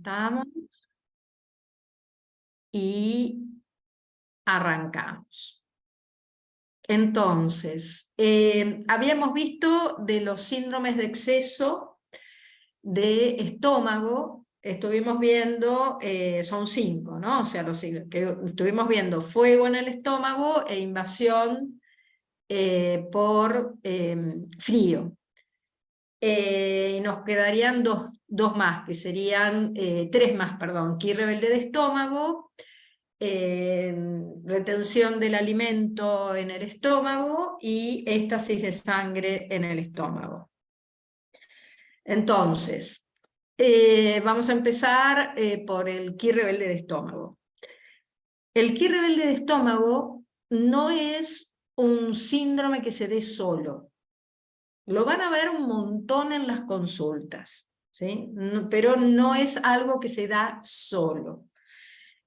estamos. Y arrancamos. Entonces, habíamos visto de los síndromes de exceso de estómago, estuvimos viendo, son 5, ¿no? O sea, que estuvimos viendo fuego en el estómago e invasión por frío. Y nos quedarían dos más, que serían, 3 más, perdón, ki rebelde de estómago, retención del alimento en el estómago y éstasis de sangre en el estómago. Entonces, vamos a empezar por el ki rebelde de estómago. El ki rebelde de estómago no es un síndrome que se dé solo. Lo van a ver un montón en las consultas, ¿sí? Pero no es algo que se da solo.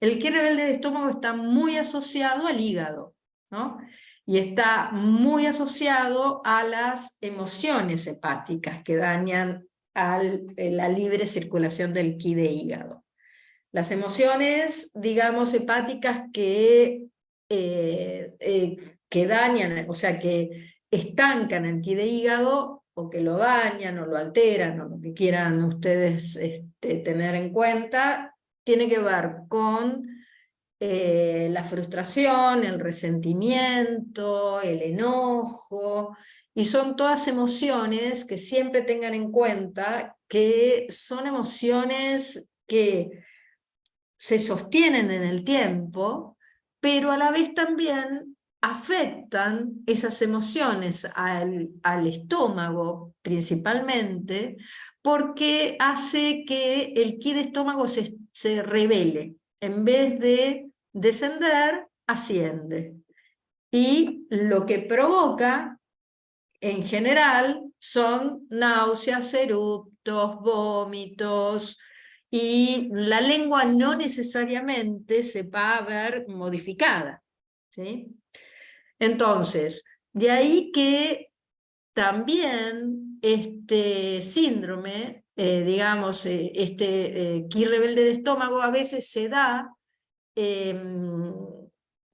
El ki rebelde de estómago está muy asociado al hígado, ¿no? Y está muy asociado a las emociones hepáticas que dañan la libre circulación del ki de hígado. Las emociones, digamos, hepáticas que dañan, o sea, que estancan el ki de hígado, o que lo dañan, o lo alteran, o lo que quieran ustedes tener en cuenta, tiene que ver con la frustración, el resentimiento, el enojo, y son todas emociones que siempre tengan en cuenta que son emociones que se sostienen en el tiempo, pero a la vez también afectan esas emociones al estómago principalmente, porque hace que el ki de estómago se revele. En vez de descender, asciende. Y lo que provoca, en general, son náuseas, eruptos, vómitos, y la lengua no necesariamente se va a ver modificada, ¿sí? Entonces, de ahí que también este síndrome, digamos, ki rebelde de estómago a veces se da,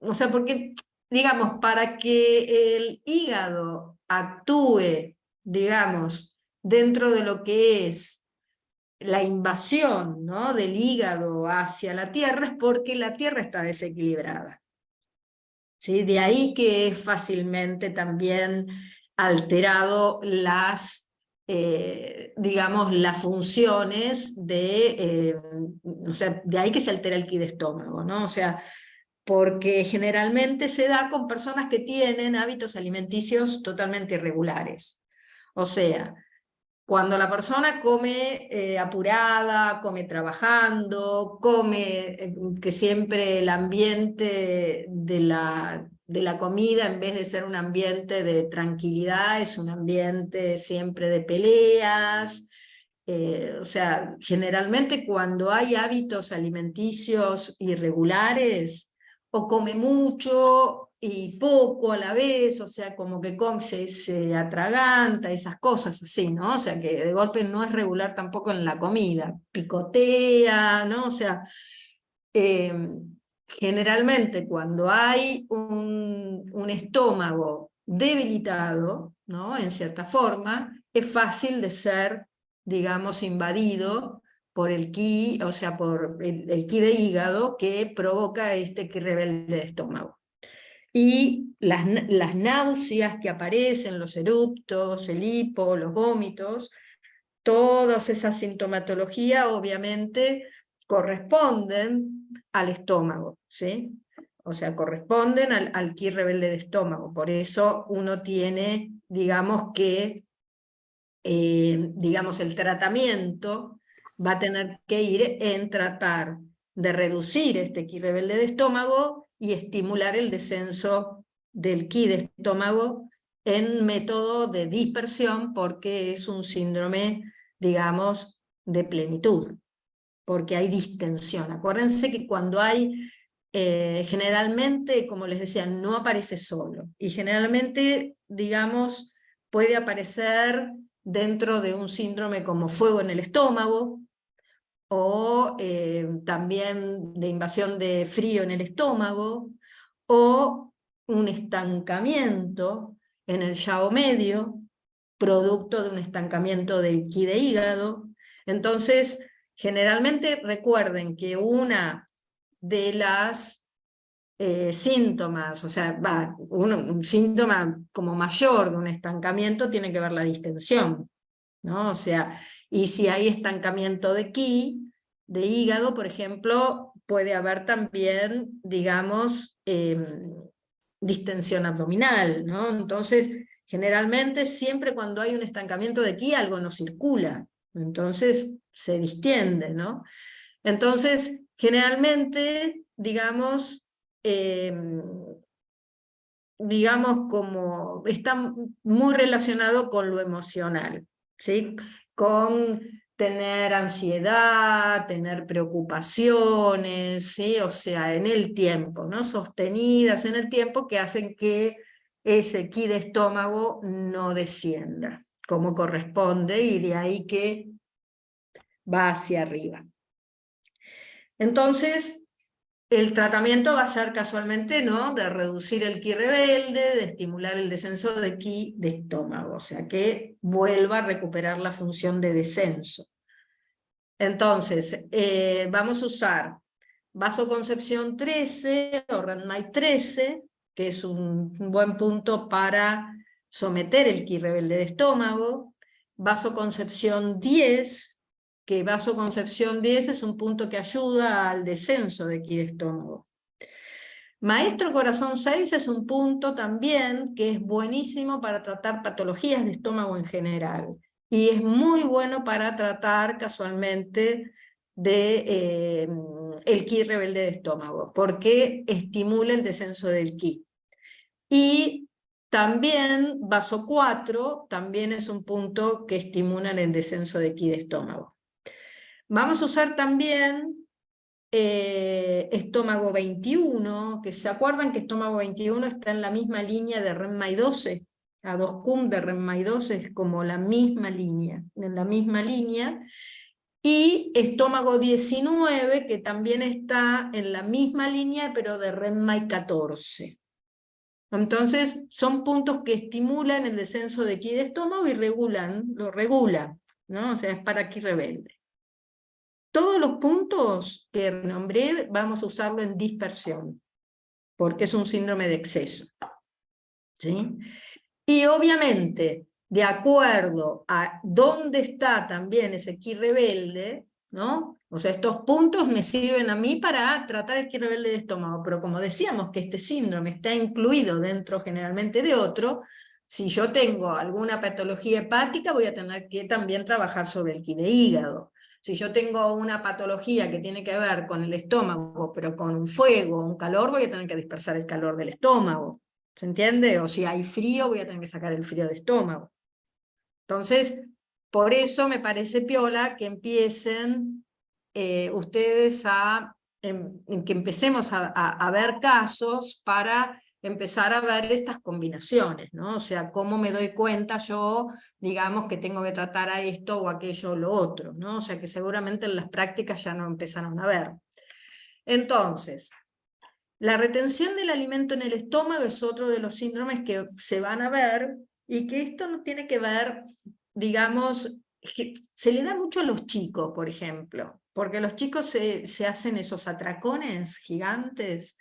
o sea, porque, digamos, para que el hígado actúe, digamos, dentro de lo que es la invasión, ¿no?, del hígado hacia la tierra, es porque la tierra está desequilibrada, ¿sí? De ahí que es fácilmente también alterado digamos, las funciones o sea, de ahí que se altera el ki de estómago, ¿no? O sea, porque generalmente se da con personas que tienen hábitos alimenticios totalmente irregulares. O sea, cuando la persona come apurada, come trabajando, come que siempre el ambiente de la comida, en vez de ser un ambiente de tranquilidad, es un ambiente siempre de peleas. O sea, generalmente cuando hay hábitos alimenticios irregulares, o come mucho y poco a la vez, o sea, como que se atraganta, esas cosas así, ¿no? O sea, que de golpe no es regular tampoco en la comida, picotea, ¿no? O sea, eh, generalmente cuando hay un estómago debilitado, ¿no?, en cierta forma, es fácil de ser, digamos, invadido por el ki, o sea, por el ki de hígado que provoca este ki rebelde de estómago. Y las náuseas que aparecen, los eruptos, el hipo, los vómitos, todas esas sintomatologías obviamente corresponden al estómago, ¿sí? O sea, corresponden al ki rebelde de estómago. Por eso uno tiene, digamos que, digamos, el tratamiento va a tener que ir en tratar de reducir este ki rebelde de estómago y estimular el descenso del ki de estómago en método de dispersión, porque es un síndrome, digamos, de plenitud, porque hay distensión. Acuérdense que cuando hay, generalmente, como les decía, no aparece solo, y generalmente, digamos, puede aparecer dentro de un síndrome como fuego en el estómago, o ejemplo, también de invasión de frío en el estómago, o un estancamiento en el yago medio, producto de un estancamiento del qi de hígado. Entonces, generalmente recuerden que una de las síntomas, o sea, un síntoma como mayor de un estancamiento tiene que ver la distensión, ¿no? O sea, y si hay estancamiento de qi, de hígado, por ejemplo, puede haber también, digamos, distensión abdominal, ¿no? Entonces, generalmente siempre cuando hay un estancamiento de qi, algo no circula, entonces se distiende, ¿no? Entonces, generalmente, digamos como está muy relacionado con lo emocional, ¿sí? Con tener ansiedad, tener preocupaciones, ¿sí? O sea, en el tiempo, ¿no? Sostenidas en el tiempo, que hacen que ese qi de estómago no descienda como corresponde, y de ahí que va hacia arriba. Entonces, el tratamiento va a ser casualmente, ¿no?, de reducir el qi rebelde, de estimular el descenso de qi de estómago, o sea, que vuelva a recuperar la función de descenso. Entonces, vamos a usar vasoconcepción 13 o Renmai 13, que es un buen punto para someter el qi rebelde de estómago. Vasoconcepción 10, que vasoconcepción 10 es un punto que ayuda al descenso de qi de estómago. Maestro Corazón 6 es un punto también que es buenísimo para tratar patologías de estómago en general, y es muy bueno para tratar casualmente de, el qi rebelde de estómago, porque estimula el descenso del qi. Y también vaso 4 también es un punto que estimula el descenso de qi de estómago. Vamos a usar también estómago 21, que se acuerdan que estómago 21 está en la misma línea de Renmai 12, a 2 cum de Renmai 12 es como la misma línea, en la misma línea, y estómago 19, que también está en la misma línea, pero de Renmai 14. Entonces, son puntos que estimulan el descenso de qi de estómago y lo regulan, ¿no? O sea, es para qi rebelde. Todos los puntos que nombré vamos a usarlo en dispersión, porque es un síndrome de exceso, ¿sí? Y obviamente, de acuerdo a dónde está también ese qi rebelde, ¿no? O sea, estos puntos me sirven a mí para tratar el qi rebelde de estómago, pero como decíamos que este síndrome está incluido dentro generalmente de otro, si yo tengo alguna patología hepática, voy a tener que también trabajar sobre el qi de hígado. Si yo tengo una patología que tiene que ver con el estómago, pero con un fuego, un calor, voy a tener que dispersar el calor del estómago. ¿Se entiende? O si hay frío, voy a tener que sacar el frío de estómago. Entonces, por eso me parece piola que empiecen ustedes en que empecemos a ver casos para empezar a ver estas combinaciones, ¿no? O sea, cómo me doy cuenta yo, digamos, que tengo que tratar a esto o aquello o lo otro, ¿no? O sea, que seguramente en las prácticas ya no empezaron a ver. Entonces, la retención del alimento en el estómago es otro de los síndromes que se van a ver, y que esto no tiene que ver, digamos, se le da mucho a los chicos, por ejemplo, porque los chicos se hacen esos atracones gigantes.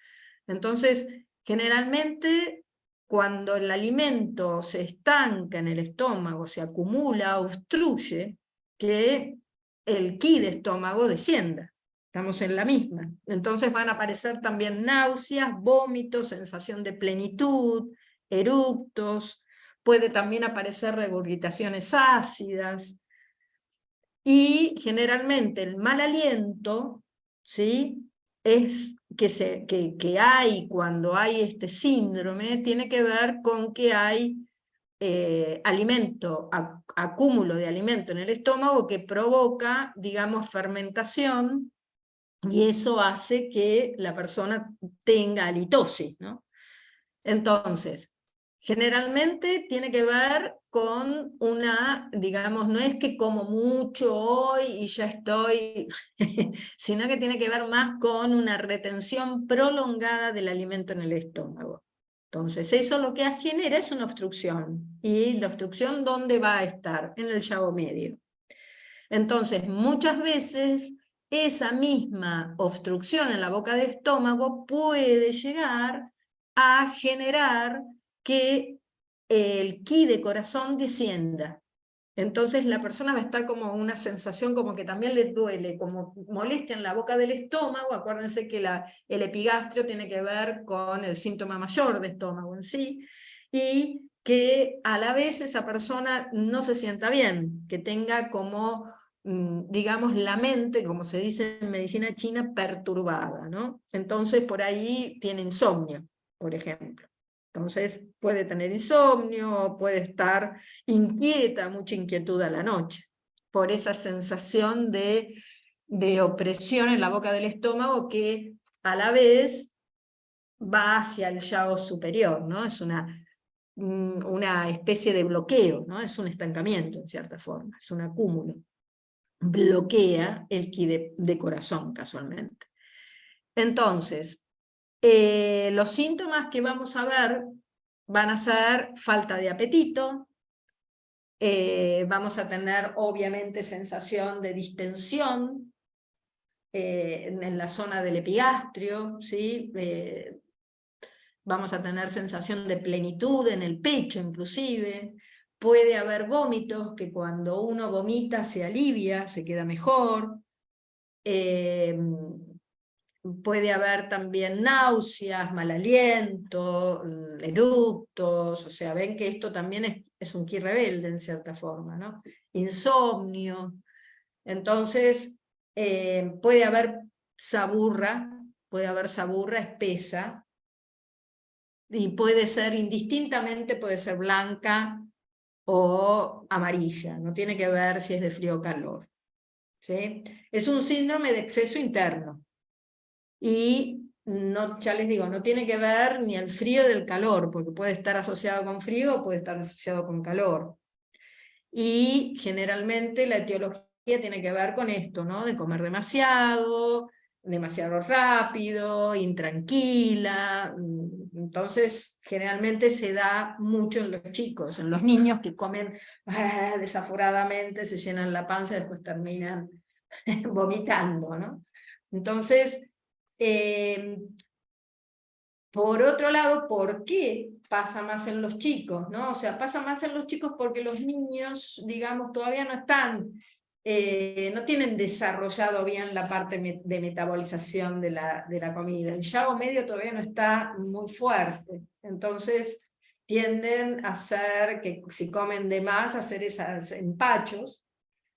Entonces, generalmente, cuando el alimento se estanca en el estómago, se acumula, obstruye que el qi de estómago descienda. Estamos en la misma. Entonces van a aparecer también náuseas, vómitos, sensación de plenitud, eructos, puede también aparecer regurgitaciones ácidas, y generalmente el mal aliento, ¿sí?, es que hay cuando hay este síndrome, tiene que ver con que hay acúmulo de alimento en el estómago que provoca, digamos, fermentación, y eso hace que la persona tenga halitosis, ¿no? Entonces, generalmente tiene que ver con una, digamos, no es que como mucho hoy y ya estoy, sino que tiene que ver más con una retención prolongada del alimento en el estómago. Entonces, eso lo que genera es una obstrucción. ¿Y la obstrucción dónde va a estar? En el llago medio. Entonces, muchas veces esa misma obstrucción en la boca del estómago puede llegar a generar que el ki de corazón descienda. Entonces la persona va a estar como una sensación como que también le duele, como molestia en la boca del estómago. Acuérdense que el epigastrio tiene que ver con el síntoma mayor de estómago en sí, y que a la vez esa persona no se sienta bien, que tenga como, digamos, la mente, como se dice en medicina china, perturbada, ¿no? Entonces por ahí tiene insomnio, por ejemplo. Entonces puede tener insomnio, puede estar inquieta, mucha inquietud a la noche, por esa sensación de opresión en la boca del estómago que a la vez va hacia el yago superior, ¿no? Es una especie de bloqueo, ¿no? Es un estancamiento en cierta forma, es un acúmulo. Bloquea el ki de corazón casualmente. Entonces, los síntomas que vamos a ver van a ser falta de apetito, vamos a tener obviamente sensación de distensión en la zona del epigastrio, ¿sí? Vamos a tener sensación de plenitud en el pecho inclusive, puede haber vómitos, que cuando uno vomita se alivia, se queda mejor, puede haber también náuseas, mal aliento, eructos, o sea, ven que esto también es un ki rebelde en cierta forma, ¿no? Insomnio. Entonces, puede haber saburra espesa, y puede ser indistintamente, puede ser blanca o amarilla, no tiene que ver si es de frío o calor, ¿sí? Es un síndrome de exceso interno. Y no, ya les digo, no tiene que ver ni el frío del calor, porque puede estar asociado con frío o puede estar asociado con calor. Y generalmente la etiología tiene que ver con esto, ¿no? De comer demasiado, demasiado rápido, intranquila. Entonces, generalmente se da mucho en los chicos, en los niños que comen desaforadamente, se llenan la panza y después terminan vomitando, ¿no? Entonces, por otro lado, ¿por qué pasa más en los chicos? ¿No? O sea, pasa más en los chicos porque los niños, digamos, todavía no están, no tienen desarrollado bien la parte de metabolización de la comida. El yago medio todavía no está muy fuerte. Entonces, tienden a hacer que si comen de más, hacer esos empachos.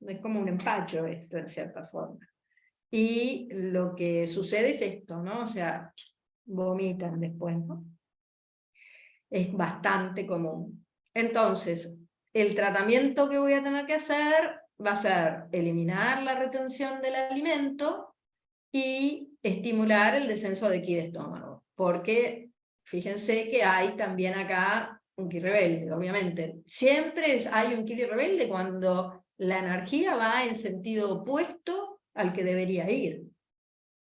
Es como un empacho esto, en cierta forma. Y lo que sucede es esto, ¿no? O sea, vomitan después, ¿no? Es bastante común. Entonces, el tratamiento que voy a tener que hacer va a ser eliminar la retención del alimento y estimular el descenso de ki de estómago. Porque fíjense que hay también acá un ki rebelde, obviamente. Siempre hay un ki rebelde cuando la energía va en sentido opuesto al que debería ir.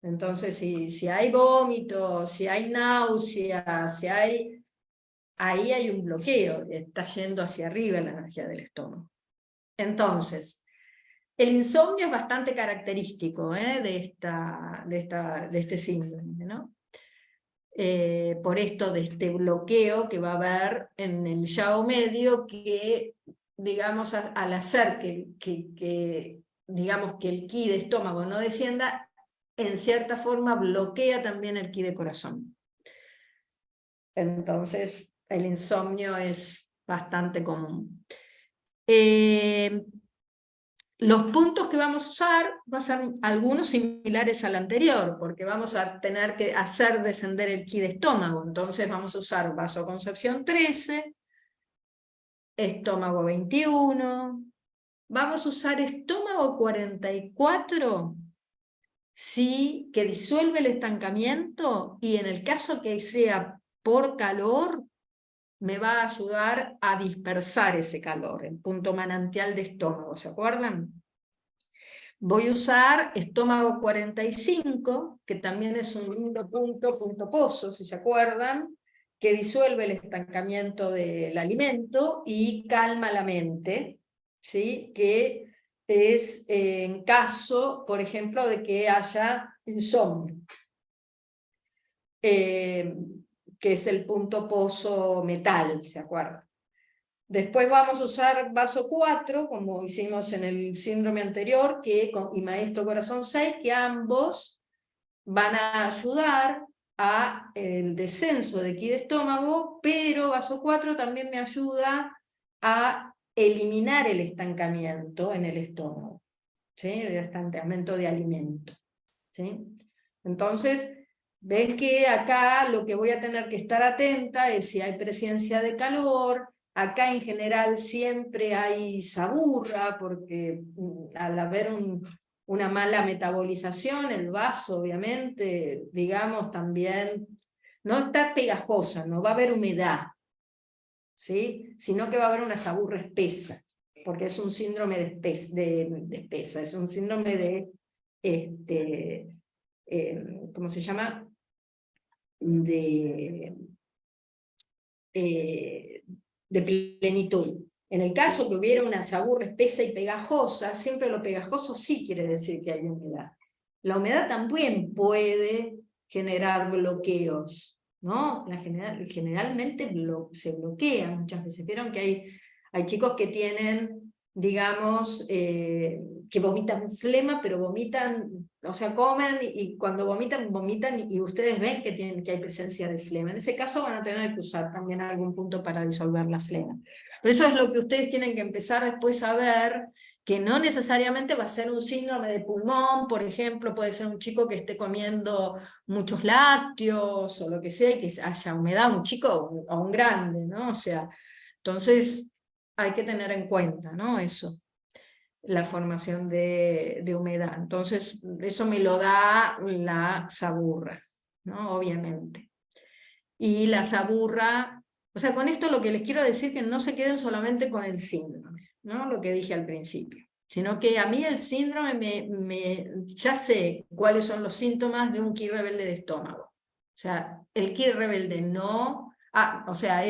Entonces, si hay vómito, si hay náusea, ahí hay un bloqueo, está yendo hacia arriba la energía del estómago. Entonces, el insomnio es bastante característico de este síndrome, ¿no? Por esto de este bloqueo que va a haber en el yago medio que, digamos, al hacer digamos, que el ki de estómago no descienda, en cierta forma bloquea también el ki de corazón. Entonces, el insomnio es bastante común. Los puntos que vamos a usar van a ser algunos similares al anterior, porque vamos a tener que hacer descender el ki de estómago. Entonces vamos a usar vasoconcepción 13, estómago 21, vamos a usar estómago 44, sí, que disuelve el estancamiento, y en el caso que sea por calor, me va a ayudar a dispersar ese calor, el punto manantial de estómago, ¿se acuerdan? Voy a usar estómago 45, que también es un lindo punto pozo, si se acuerdan, que disuelve el estancamiento del alimento y calma la mente, ¿sí? Que es en caso, por ejemplo, de que haya insomnio, que es el punto pozo metal, ¿se acuerdan? Después vamos a usar vaso 4, como hicimos en el síndrome anterior, y maestro corazón 6, que ambos van a ayudar a el descenso de ki de estómago, pero vaso 4 también me ayuda a eliminar el estancamiento en el estómago, ¿sí? El estancamiento de alimento, ¿sí? Entonces, ven que acá lo que voy a tener que estar atenta es si hay presencia de calor. Acá en general siempre hay saburra, porque al haber una mala metabolización, el vaso obviamente, digamos, también no está pegajosa, no va a haber humedad, ¿sí? Sino que va a haber una saburra espesa, porque es un síndrome de espesa, es un síndrome de ¿cómo se llama? De plenitud. En el caso que hubiera una saburra espesa y pegajosa, siempre lo pegajoso sí quiere decir que hay humedad. La humedad también puede generar bloqueos, ¿no? Generalmente se bloquea muchas veces. Vieron que hay chicos que tienen, digamos, que vomitan flema, pero vomitan, o sea, comen y cuando vomitan y ustedes ven que hay presencia de flema. En ese caso van a tener que usar también algún punto para disolver la flema. Pero eso es lo que ustedes tienen que empezar después a ver, que no necesariamente va a ser un síndrome de pulmón, por ejemplo, puede ser un chico que esté comiendo muchos lácteos o lo que sea y que haya humedad, un chico o un grande, ¿no? O sea, entonces hay que tener en cuenta, ¿no? Eso, la formación de humedad. Entonces, eso me lo da la saburra, ¿no? Obviamente. Y la saburra, o sea, con esto lo que les quiero decir es que no se queden solamente con el síndrome, ¿no? Lo que dije al principio, sino que a mí el síndrome ya sé cuáles son los síntomas de un ki rebelde de estómago. O sea, el ki rebelde no, o sea,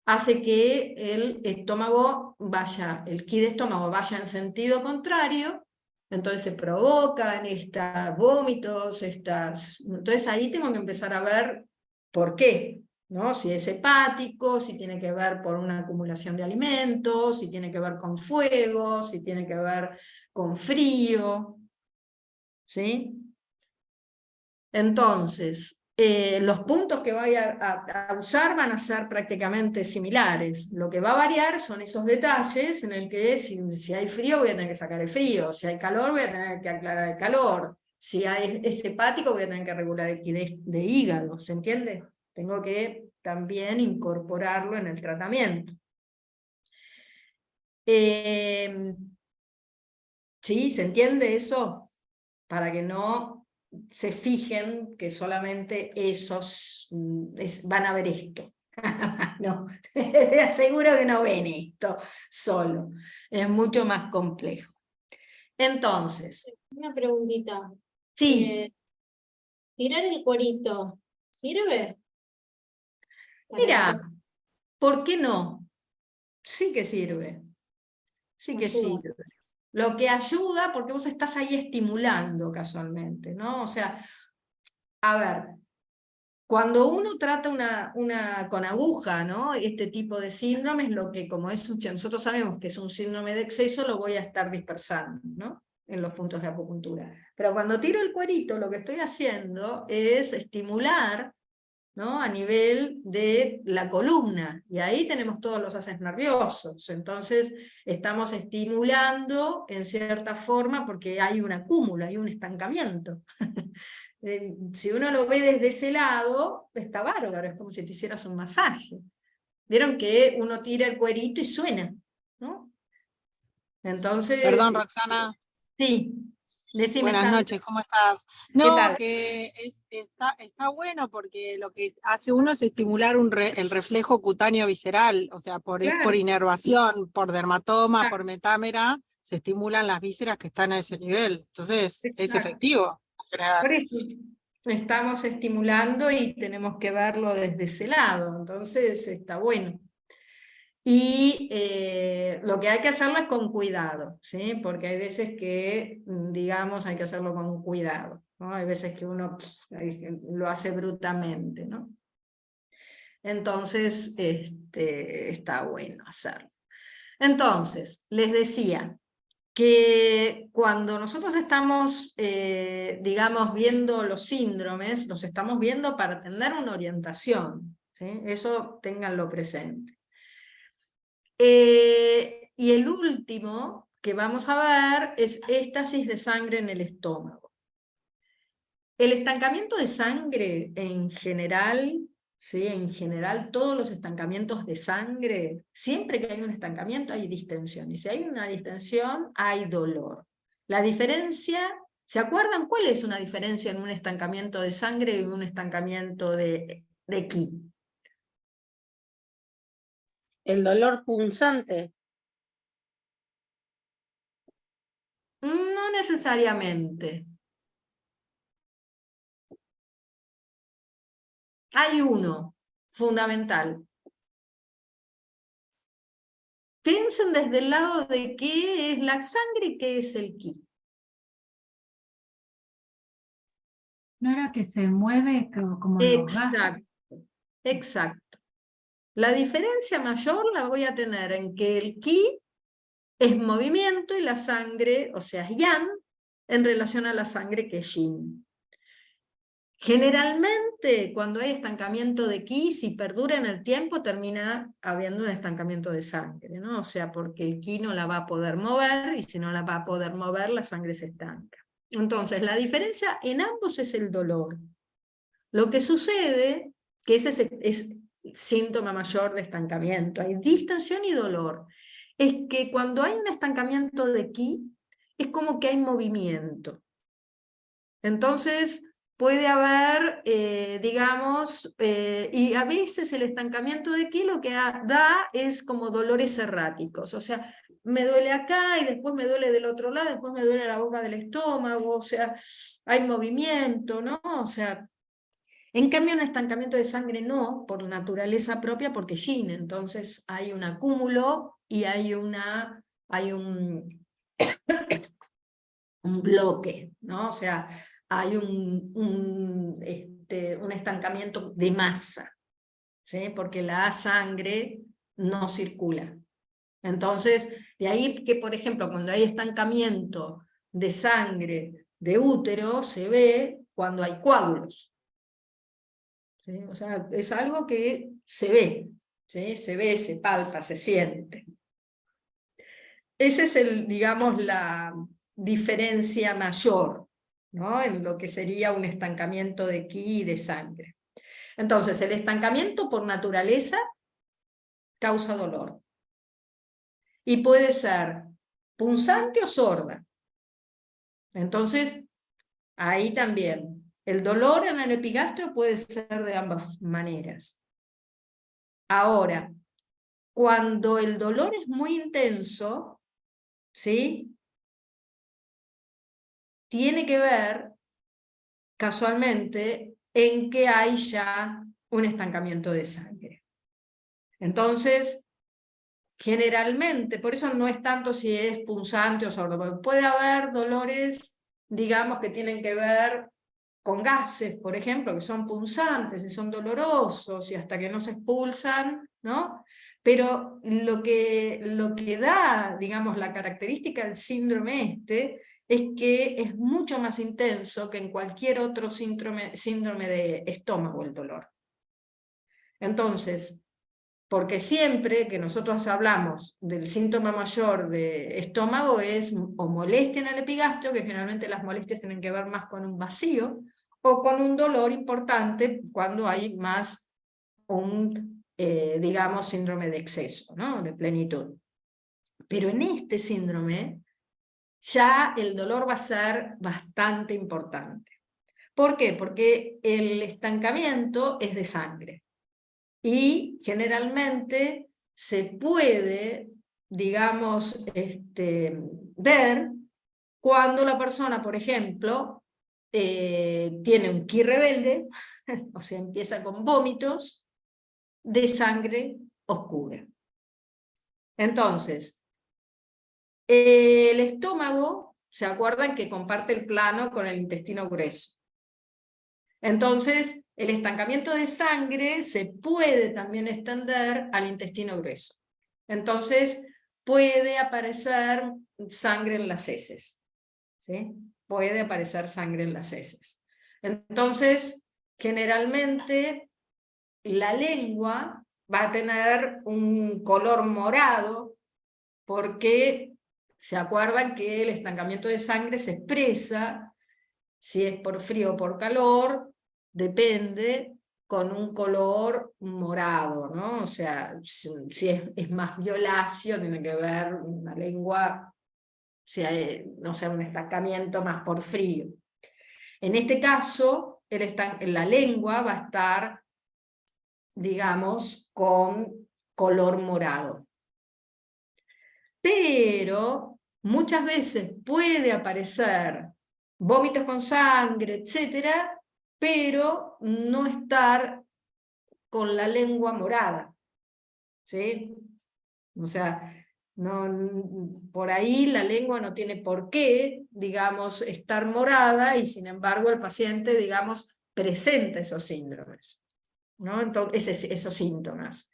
hace que el estómago vaya, el ki de estómago vaya en sentido contrario, entonces se provocan estos vómitos, entonces ahí tengo que empezar a ver por qué, ¿no? Si es hepático, si tiene que ver por una acumulación de alimentos, si tiene que ver con fuego, si tiene que ver con frío, ¿sí? Entonces, los puntos que voy a usar van a ser prácticamente similares. Lo que va a variar son esos detalles en el que si hay frío voy a tener que sacar el frío, si hay calor voy a tener que aclarar el calor, si es hepático voy a tener que regular el de hígado, ¿se entiende? Tengo que también incorporarlo en el tratamiento. ¿Sí? ¿Se entiende eso? Para que no se fijen que solamente esos van a ver esto. No, te aseguro que no ven esto solo. Es mucho más complejo. Entonces. Una preguntita. Sí. ¿Tirar el cuerito sirve? Mira, ¿por qué no? Sí que sirve. Sí que sirve. Lo que ayuda, porque vos estás ahí estimulando casualmente, ¿no? O sea, a ver, cuando uno trata con aguja, ¿no? Este tipo de síndromes, lo que como nosotros sabemos que es un síndrome de exceso, lo voy a estar dispersando, ¿no? En los puntos de acupuntura. Pero cuando tiro el cuerito, lo que estoy haciendo es estimular, ¿no? A nivel de la columna, y ahí tenemos todos los haces nerviosos, entonces estamos estimulando en cierta forma porque hay un acúmulo, hay un estancamiento. Si uno lo ve desde ese lado, está bárbaro, es como si te hicieras un masaje. Vieron que uno tira el cuerito y suena, ¿no? Entonces... Perdón, Roxana. Sí. Decime, Buenas Sandra, noches, ¿cómo estás? ¿qué No, tal? que está bueno porque lo que hace uno es estimular el reflejo cutáneo visceral, o sea, por Claro, inervación, por dermatoma, por exacto, metámera, se estimulan las vísceras que están a ese nivel. Entonces, es exacto. efectivo en general. Por eso estamos estimulando y tenemos que verlo desde ese lado, entonces está bueno. Y lo que hay que hacerlo es con cuidado, ¿sí? Porque hay veces que, digamos, hay que hacerlo con cuidado, ¿no? Hay veces que uno lo hace brutalmente, ¿no? Entonces, está bueno hacerlo. Entonces, les decía que cuando nosotros estamos, digamos, viendo los síndromes, los estamos viendo para tener una orientación, ¿sí? Eso ténganlo presente. Y el último que vamos a ver es éstasis de sangre en el estómago. El estancamiento de sangre en general, ¿sí? En general todos los estancamientos de sangre, siempre que hay un estancamiento hay distensión, y si hay una distensión hay dolor. La diferencia, ¿se acuerdan cuál es una diferencia en un estancamiento de sangre y un estancamiento de ki? El dolor punzante. No necesariamente. Hay uno fundamental. Piensen desde el lado de qué es la sangre y qué es el ki. ¿No era que se mueve como los gases? Exacto, exacto. La diferencia mayor la voy a tener en que el ki es movimiento y la sangre, o sea, es yang, en relación a la sangre que es yin. Generalmente, cuando hay estancamiento de ki, si perdura en el tiempo, termina habiendo un estancamiento de sangre, ¿no? O sea, porque el ki no la va a poder mover, y si no la va a poder mover, la sangre se estanca. Entonces, la diferencia en ambos es el dolor. Lo que sucede, que ese es síntoma mayor de estancamiento, hay distensión y dolor, es que cuando hay un estancamiento de ki, es como que hay movimiento. Entonces, puede haber, digamos, y a veces el estancamiento de ki lo que da es como dolores erráticos, o sea, me duele acá y después me duele del otro lado, después me duele la boca del estómago, o sea, hay movimiento, ¿no? O sea, en cambio un estancamiento de sangre no, por naturaleza propia, porque es yin, entonces hay un acúmulo y hay un bloque, ¿no? O sea, hay un estancamiento de masa, ¿sí? Porque la sangre no circula. Entonces, de ahí que, por ejemplo, cuando hay estancamiento de sangre de útero, se ve cuando hay coágulos, ¿sí? O sea, es algo que se ve, ¿sí? Se ve, se palpa, se siente. Esa es digamos, la diferencia mayor, ¿no? En lo que sería un estancamiento de ki y de sangre. Entonces, el estancamiento por naturaleza causa dolor. Y puede ser punzante o sorda. Entonces, ahí también, el dolor en el epigastrio puede ser de ambas maneras. Ahora, cuando el dolor es muy intenso, ¿sí? Tiene que ver, casualmente, en que hay ya un estancamiento de sangre. Entonces, generalmente, por eso no es tanto si es punzante o sordo, puede haber dolores, digamos, que tienen que ver con gases, por ejemplo, que son punzantes y son dolorosos y hasta que no se expulsan, ¿no? Pero lo que da, digamos, la característica del síndrome es que es mucho más intenso que en cualquier otro síndrome de estómago el dolor. Entonces, porque siempre que nosotros hablamos del síntoma mayor de estómago es o molestia en el epigastrio, que generalmente las molestias tienen que ver más con un vacío, o con un dolor importante cuando hay más digamos, síndrome de exceso, ¿no? De plenitud. Pero en este síndrome ya el dolor va a ser bastante importante. ¿Por qué? Porque el estancamiento es de sangre. Y generalmente se puede, digamos, ver cuando la persona, por ejemplo, tiene un ki rebelde, o sea, empieza con vómitos de sangre oscura. Entonces, el estómago, ¿se acuerdan que comparte el plano con el intestino grueso? Entonces, el estancamiento de sangre se puede también extender al intestino grueso. Entonces, puede aparecer sangre en las heces, ¿sí? Puede aparecer sangre en las heces. Entonces, generalmente, la lengua va a tener un color morado porque se acuerdan que el estancamiento de sangre se expresa, si es por frío o por calor, depende, con un color morado, ¿no? O sea, si es más violáceo, tiene que ver una lengua, si hay, no sé, un estancamiento más por frío. En este caso, la lengua va a estar, digamos, con color morado. Pero muchas veces puede aparecer vómitos con sangre, etcétera, pero no estar con la lengua morada, ¿sí? O sea, por ahí la lengua no tiene por qué, digamos, estar morada, y sin embargo el paciente, digamos, presenta esos síndromes, ¿no? Entonces, esos síntomas.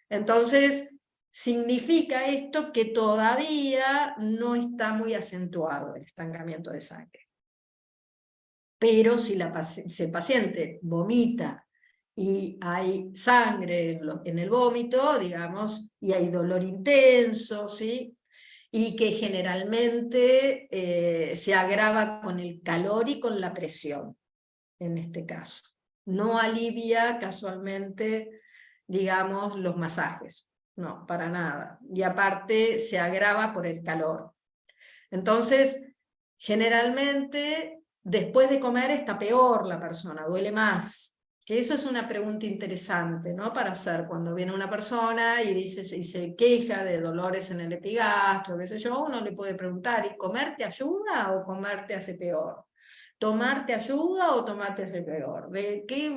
Entonces, significa esto que todavía no está muy acentuado el estancamiento de sangre. Pero si el paciente vomita y hay sangre en el vómito, digamos, y hay dolor intenso, ¿sí? Y que generalmente se agrava con el calor y con la presión, en este caso. No alivia casualmente, digamos, los masajes, no, para nada. Y aparte se agrava por el calor. Entonces, generalmente, después de comer está peor la persona, duele más. Que eso es una pregunta interesante, ¿no? Para hacer cuando viene una persona y dice, y se queja de dolores en el epigastro, qué sé yo, uno le puede preguntar, ¿y comer te ayuda o comer te hace peor? ¿Tomar te ayuda o tomar te hace peor? ¿De qué,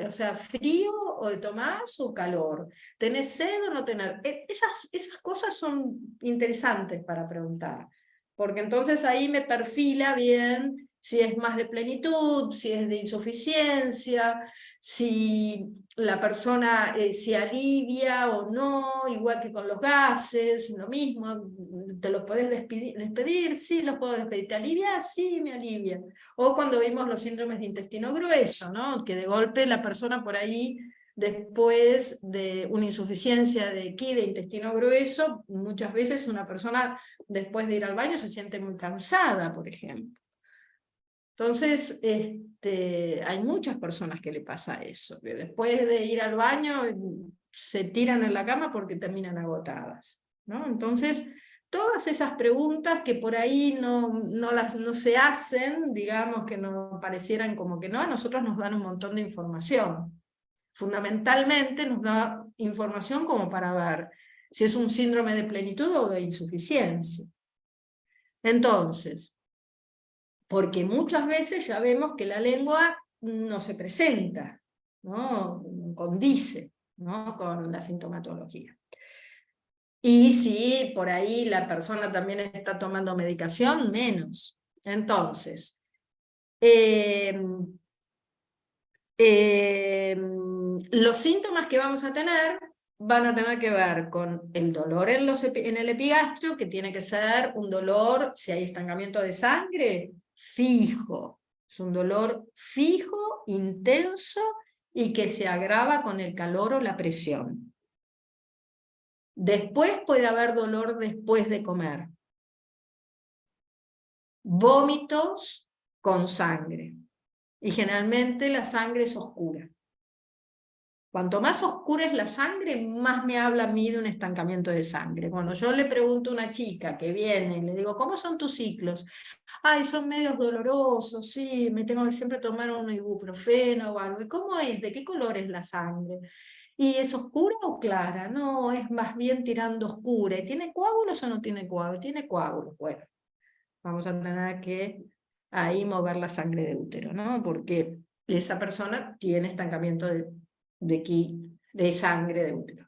o sea, frío o de tomás o calor? ¿Tenés sed o no tenés? Esas cosas son interesantes para preguntar, porque entonces ahí me perfila bien si es más de plenitud, si es de insuficiencia, si la persona se alivia o no, igual que con los gases, lo mismo, ¿te los podés despedir? Sí, los puedo despedir. ¿Te alivia? Sí, me alivia. O cuando vimos los síndromes de intestino grueso, ¿no? Que de golpe la persona por ahí, después de una insuficiencia de ki, de intestino grueso, muchas veces una persona después de ir al baño se siente muy cansada, por ejemplo. Entonces, hay muchas personas que le pasa eso, que después de ir al baño se tiran en la cama porque terminan agotadas, ¿no? Entonces, todas esas preguntas que por ahí no se hacen, digamos que no parecieran como que no, a nosotros nos dan un montón de información. Fundamentalmente nos da información como para ver si es un síndrome de plenitud o de insuficiencia. Entonces, porque muchas veces ya vemos que la lengua no se presenta, ¿no? Condice, ¿no? Con la sintomatología. Y si por ahí la persona también está tomando medicación, menos. Entonces, los síntomas que vamos a tener van a tener que ver con el dolor en el epigastrio, que tiene que ser un dolor, si hay estancamiento de sangre, fijo. Es un dolor fijo, intenso, y que se agrava con el calor o la presión. Después puede haber dolor después de comer. Vómitos con sangre. Y generalmente la sangre es oscura. Cuanto más oscura es la sangre, más me habla a mí de un estancamiento de sangre. Cuando yo le pregunto a una chica que viene y le digo, ¿cómo son tus ciclos? Ay, son medios dolorosos, sí, me tengo que siempre tomar un ibuprofeno o algo. ¿Y cómo es? ¿De qué color es la sangre? ¿Y es oscura o clara? No, es más bien tirando oscura. ¿Y tiene coágulos o no tiene coágulos? Tiene coágulos. Bueno, vamos a tener que ahí mover la sangre de útero, ¿no? Porque esa persona tiene estancamiento de sangre de útero.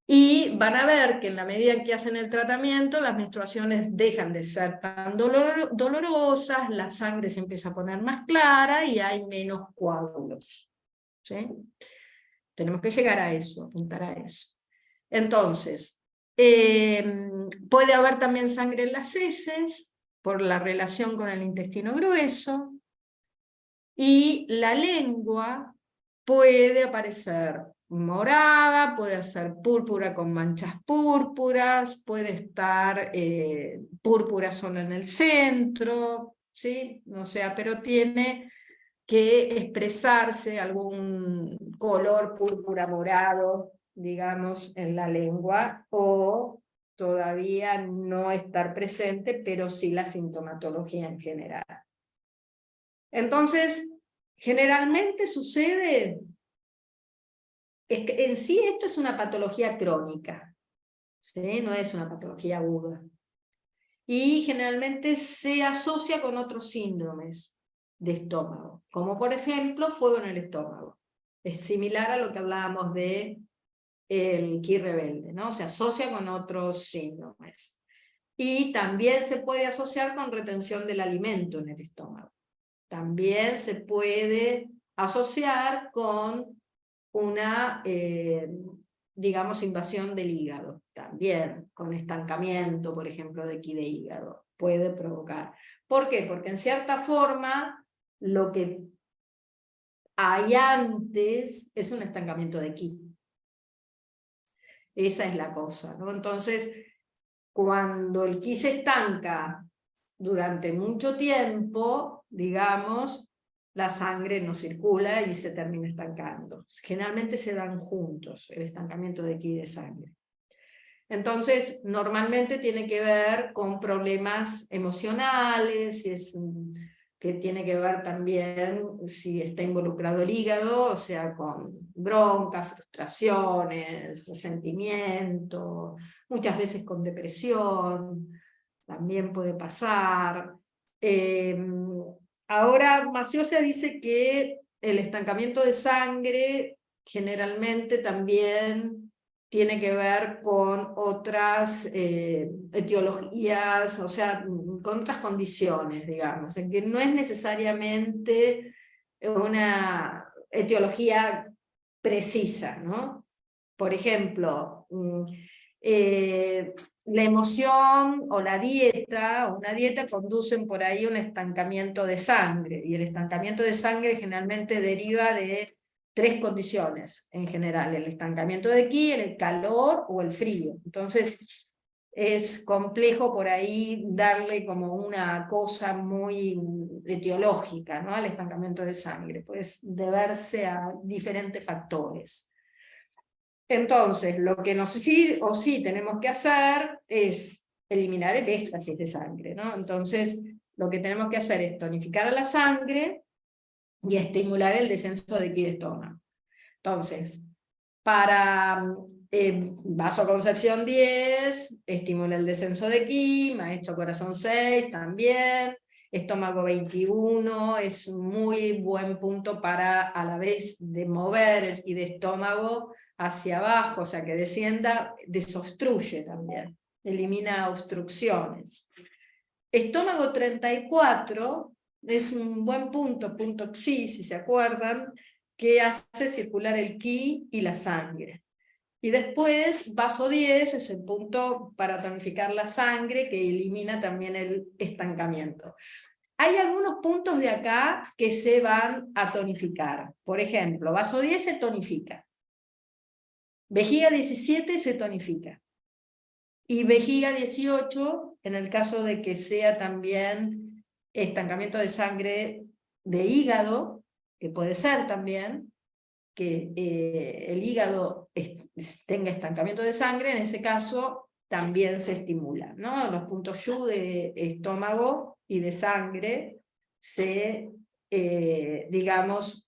Y van a ver que en la medida en que hacen el tratamiento, las menstruaciones dejan de ser tan dolorosas, la sangre se empieza a poner más clara y hay menos coágulos. ¿Sí? Tenemos que llegar a eso, apuntar a eso. Entonces, puede haber también sangre en las heces, por la relación con el intestino grueso, y la lengua puede aparecer morada, puede ser púrpura con manchas púrpuras, puede estar púrpura solo en el centro, ¿sí? O sea, pero tiene que expresarse algún color púrpura morado, digamos, en la lengua, o todavía no estar presente, pero sí la sintomatología en general. Entonces, generalmente sucede, es que en sí esto es una patología crónica, ¿sí? No es una patología aguda. Y generalmente se asocia con otros síndromes de estómago, como por ejemplo fuego en el estómago. Es similar a lo que hablábamos de el ki rebelde, ¿no? Se asocia con otros síndromes. Y también se puede asociar con retención del alimento en el estómago. También se puede asociar con una, digamos, invasión del hígado, también con estancamiento, por ejemplo, de ki de hígado, puede provocar. ¿Por qué? Porque en cierta forma lo que hay antes es un estancamiento de ki. Esa es la cosa, ¿no? Entonces, cuando el ki se estanca durante mucho tiempo, digamos, la sangre no circula y se termina estancando. Generalmente se dan juntos, el estancamiento de ki de sangre. Entonces, normalmente tiene que ver con problemas emocionales, que tiene que ver también si está involucrado el hígado, o sea, con broncas, frustraciones, resentimiento, muchas veces con depresión, también puede pasar. Ahora, Maciocia dice que el estancamiento de sangre generalmente también tiene que ver con otras etiologías, o sea, con otras condiciones, digamos, en que no es necesariamente una etiología precisa, ¿no? Por ejemplo, la emoción o la dieta, o una dieta conducen por ahí a un estancamiento de sangre, y el estancamiento de sangre generalmente deriva de 3 condiciones en general: el estancamiento de ki, el calor o el frío. Entonces es complejo por ahí darle como una cosa muy etiológica, ¿no?, al estancamiento de sangre, puede deberse a diferentes factores. Entonces, lo que sí o sí tenemos que hacer es eliminar el éxtasis de sangre, ¿no? Entonces, lo que tenemos que hacer es tonificar a la sangre y estimular el descenso de ki de estómago. Entonces, para vasoconcepción 10, estimula el descenso de ki, maestro corazón 6 también, estómago 21 es muy buen punto para a la vez de mover el ki de estómago hacia abajo, o sea que descienda, desobstruye también, elimina obstrucciones. Estómago 34 es un buen punto xi, si se acuerdan, que hace circular el ki y la sangre. Y después, vaso 10 es el punto para tonificar la sangre, que elimina también el estancamiento. Hay algunos puntos de acá que se van a tonificar. Por ejemplo, vaso 10 se tonifica. Vejiga 17 se tonifica. Y vejiga 18, en el caso de que sea también estancamiento de sangre de hígado, que puede ser también, que el hígado tenga estancamiento de sangre, en ese caso también se estimula, ¿no? Los puntos Yu de estómago y de sangre se, digamos,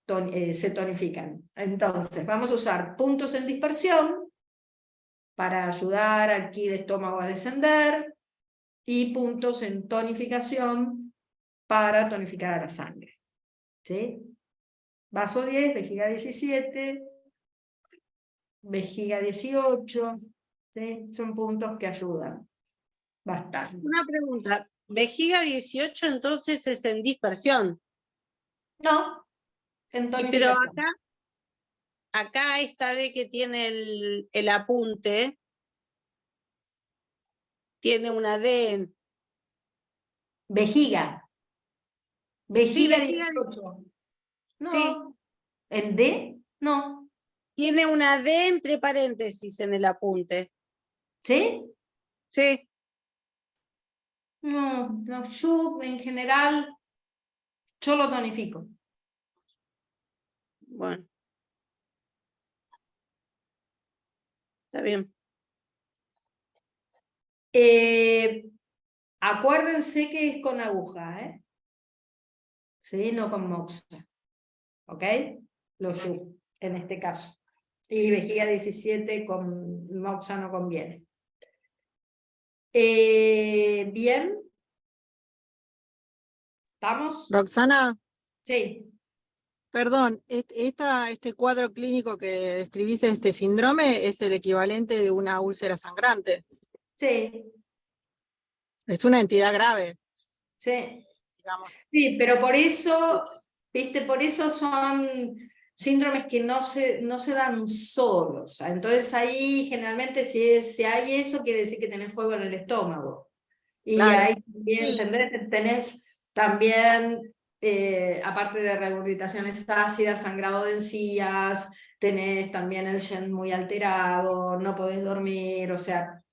se tonifican. Entonces, vamos a usar puntos en dispersión para ayudar al ki de estómago a descender, y puntos en tonificación para tonificar a la sangre. ¿Sí? Vaso 10, vejiga 17, vejiga 18, ¿sí? Son puntos que ayudan bastante. Una pregunta, vejiga 18 entonces es en dispersión. No, en Pero tonificación. acá esta D que tiene el apunte, tiene una D. Vejiga. Sí, Vejiga vejiga 18. No. sí. ¿En D? No. Tiene una D entre paréntesis en el apunte. ¿Sí? Sí. No, yo en general, yo lo tonifico. Bueno. Está bien. Acuérdense que es con aguja, ¿eh? ¿Sí? No con moxa. ¿Ok? Los Yu, en este caso. Y vejiga 17 con moxa no conviene. Bien. ¿Estamos? Roxana, Sí. perdón, este cuadro clínico que describís, este síndrome, es el equivalente de una úlcera sangrante. Sí. Es una entidad grave, Sí. digamos. Sí, pero por eso, ¿viste? Por eso son síndromes que no se dan solos. Entonces ahí generalmente si hay eso, quiere decir que tenés fuego en el estómago. Y Claro. ahí también Sí. tenés también, aparte de regurgitaciones ácidas, sangrado de encías, tenés también el Shen muy alterado, no podés dormir, o sea,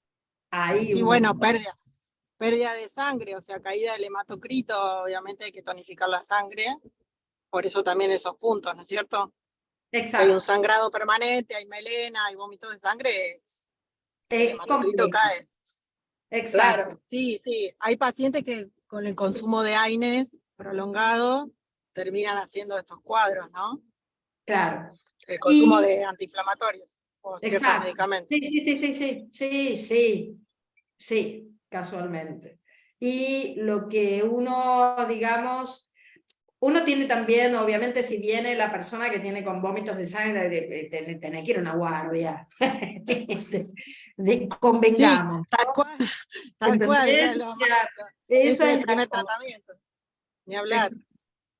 ahí Sí, un bueno, montón. pérdida de sangre, o sea, caída del hematocrito, obviamente hay que tonificar la sangre, por eso también esos puntos, ¿no es cierto? Si hay un Exacto. sangrado permanente, hay melena, hay vómitos de sangre, el Es hematocrito complejo. cae. Exacto. Claro, sí, sí. Hay pacientes que con el consumo de AINES prolongado terminan haciendo estos cuadros, ¿no? Claro. El consumo Y, de antiinflamatorios o ciertos exacto. medicamentos. Sí, casualmente. Y lo que uno, digamos, uno tiene también, obviamente, si viene la persona que tiene con vómitos de sangre, tenés que ir a una guardia. Sí, Convengamos. tal cual, ¿Entendés? O sea, eso ese es es el la primer cosa. tratamiento, ni hablar.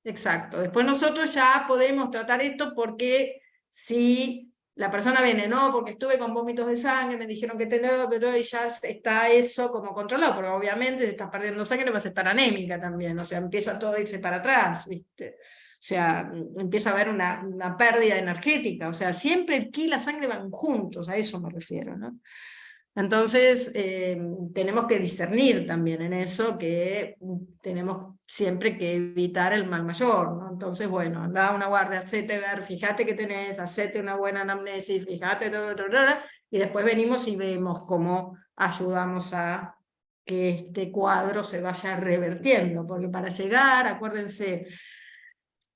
Exacto. Después nosotros ya podemos tratar esto porque si la persona viene, no, porque estuve con vómitos de sangre, me dijeron que tenía, pero ya está eso como controlado, porque obviamente si estás perdiendo sangre vas a estar anémica también, o sea, empieza todo a irse para atrás, ¿viste? O sea, empieza a haber una pérdida energética, o sea, siempre el ki y la sangre van juntos, a eso me refiero, ¿no? Entonces, tenemos que discernir también en eso, que tenemos siempre que evitar el mal mayor, ¿no? Entonces, bueno, anda a una guardia, hacete ver, fíjate que tenés, hacete una buena anamnesis, fíjate, y después venimos y vemos cómo ayudamos a que este cuadro se vaya revertiendo, porque para llegar, acuérdense,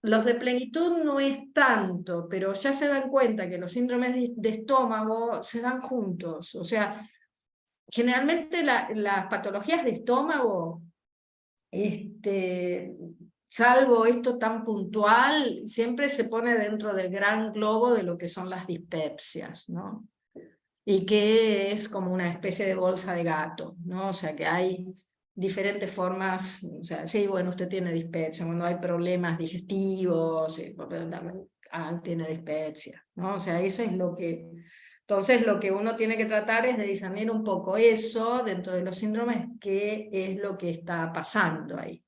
los de plenitud no es tanto, pero ya se dan cuenta que los síndromes de estómago se dan juntos, o sea, generalmente las patologías de estómago, salvo esto tan puntual, siempre se pone dentro del gran globo de lo que son las dispepsias, ¿no? Y que es como una especie de bolsa de gato, ¿no? O sea que hay diferentes formas, o sea, sí, bueno, usted tiene dispepsia, cuando hay problemas digestivos, tiene dispepsia, ¿no? O sea, eso es lo que... Entonces lo que uno tiene que tratar es de discernir un poco eso dentro de los síndromes, qué es lo que está pasando ahí.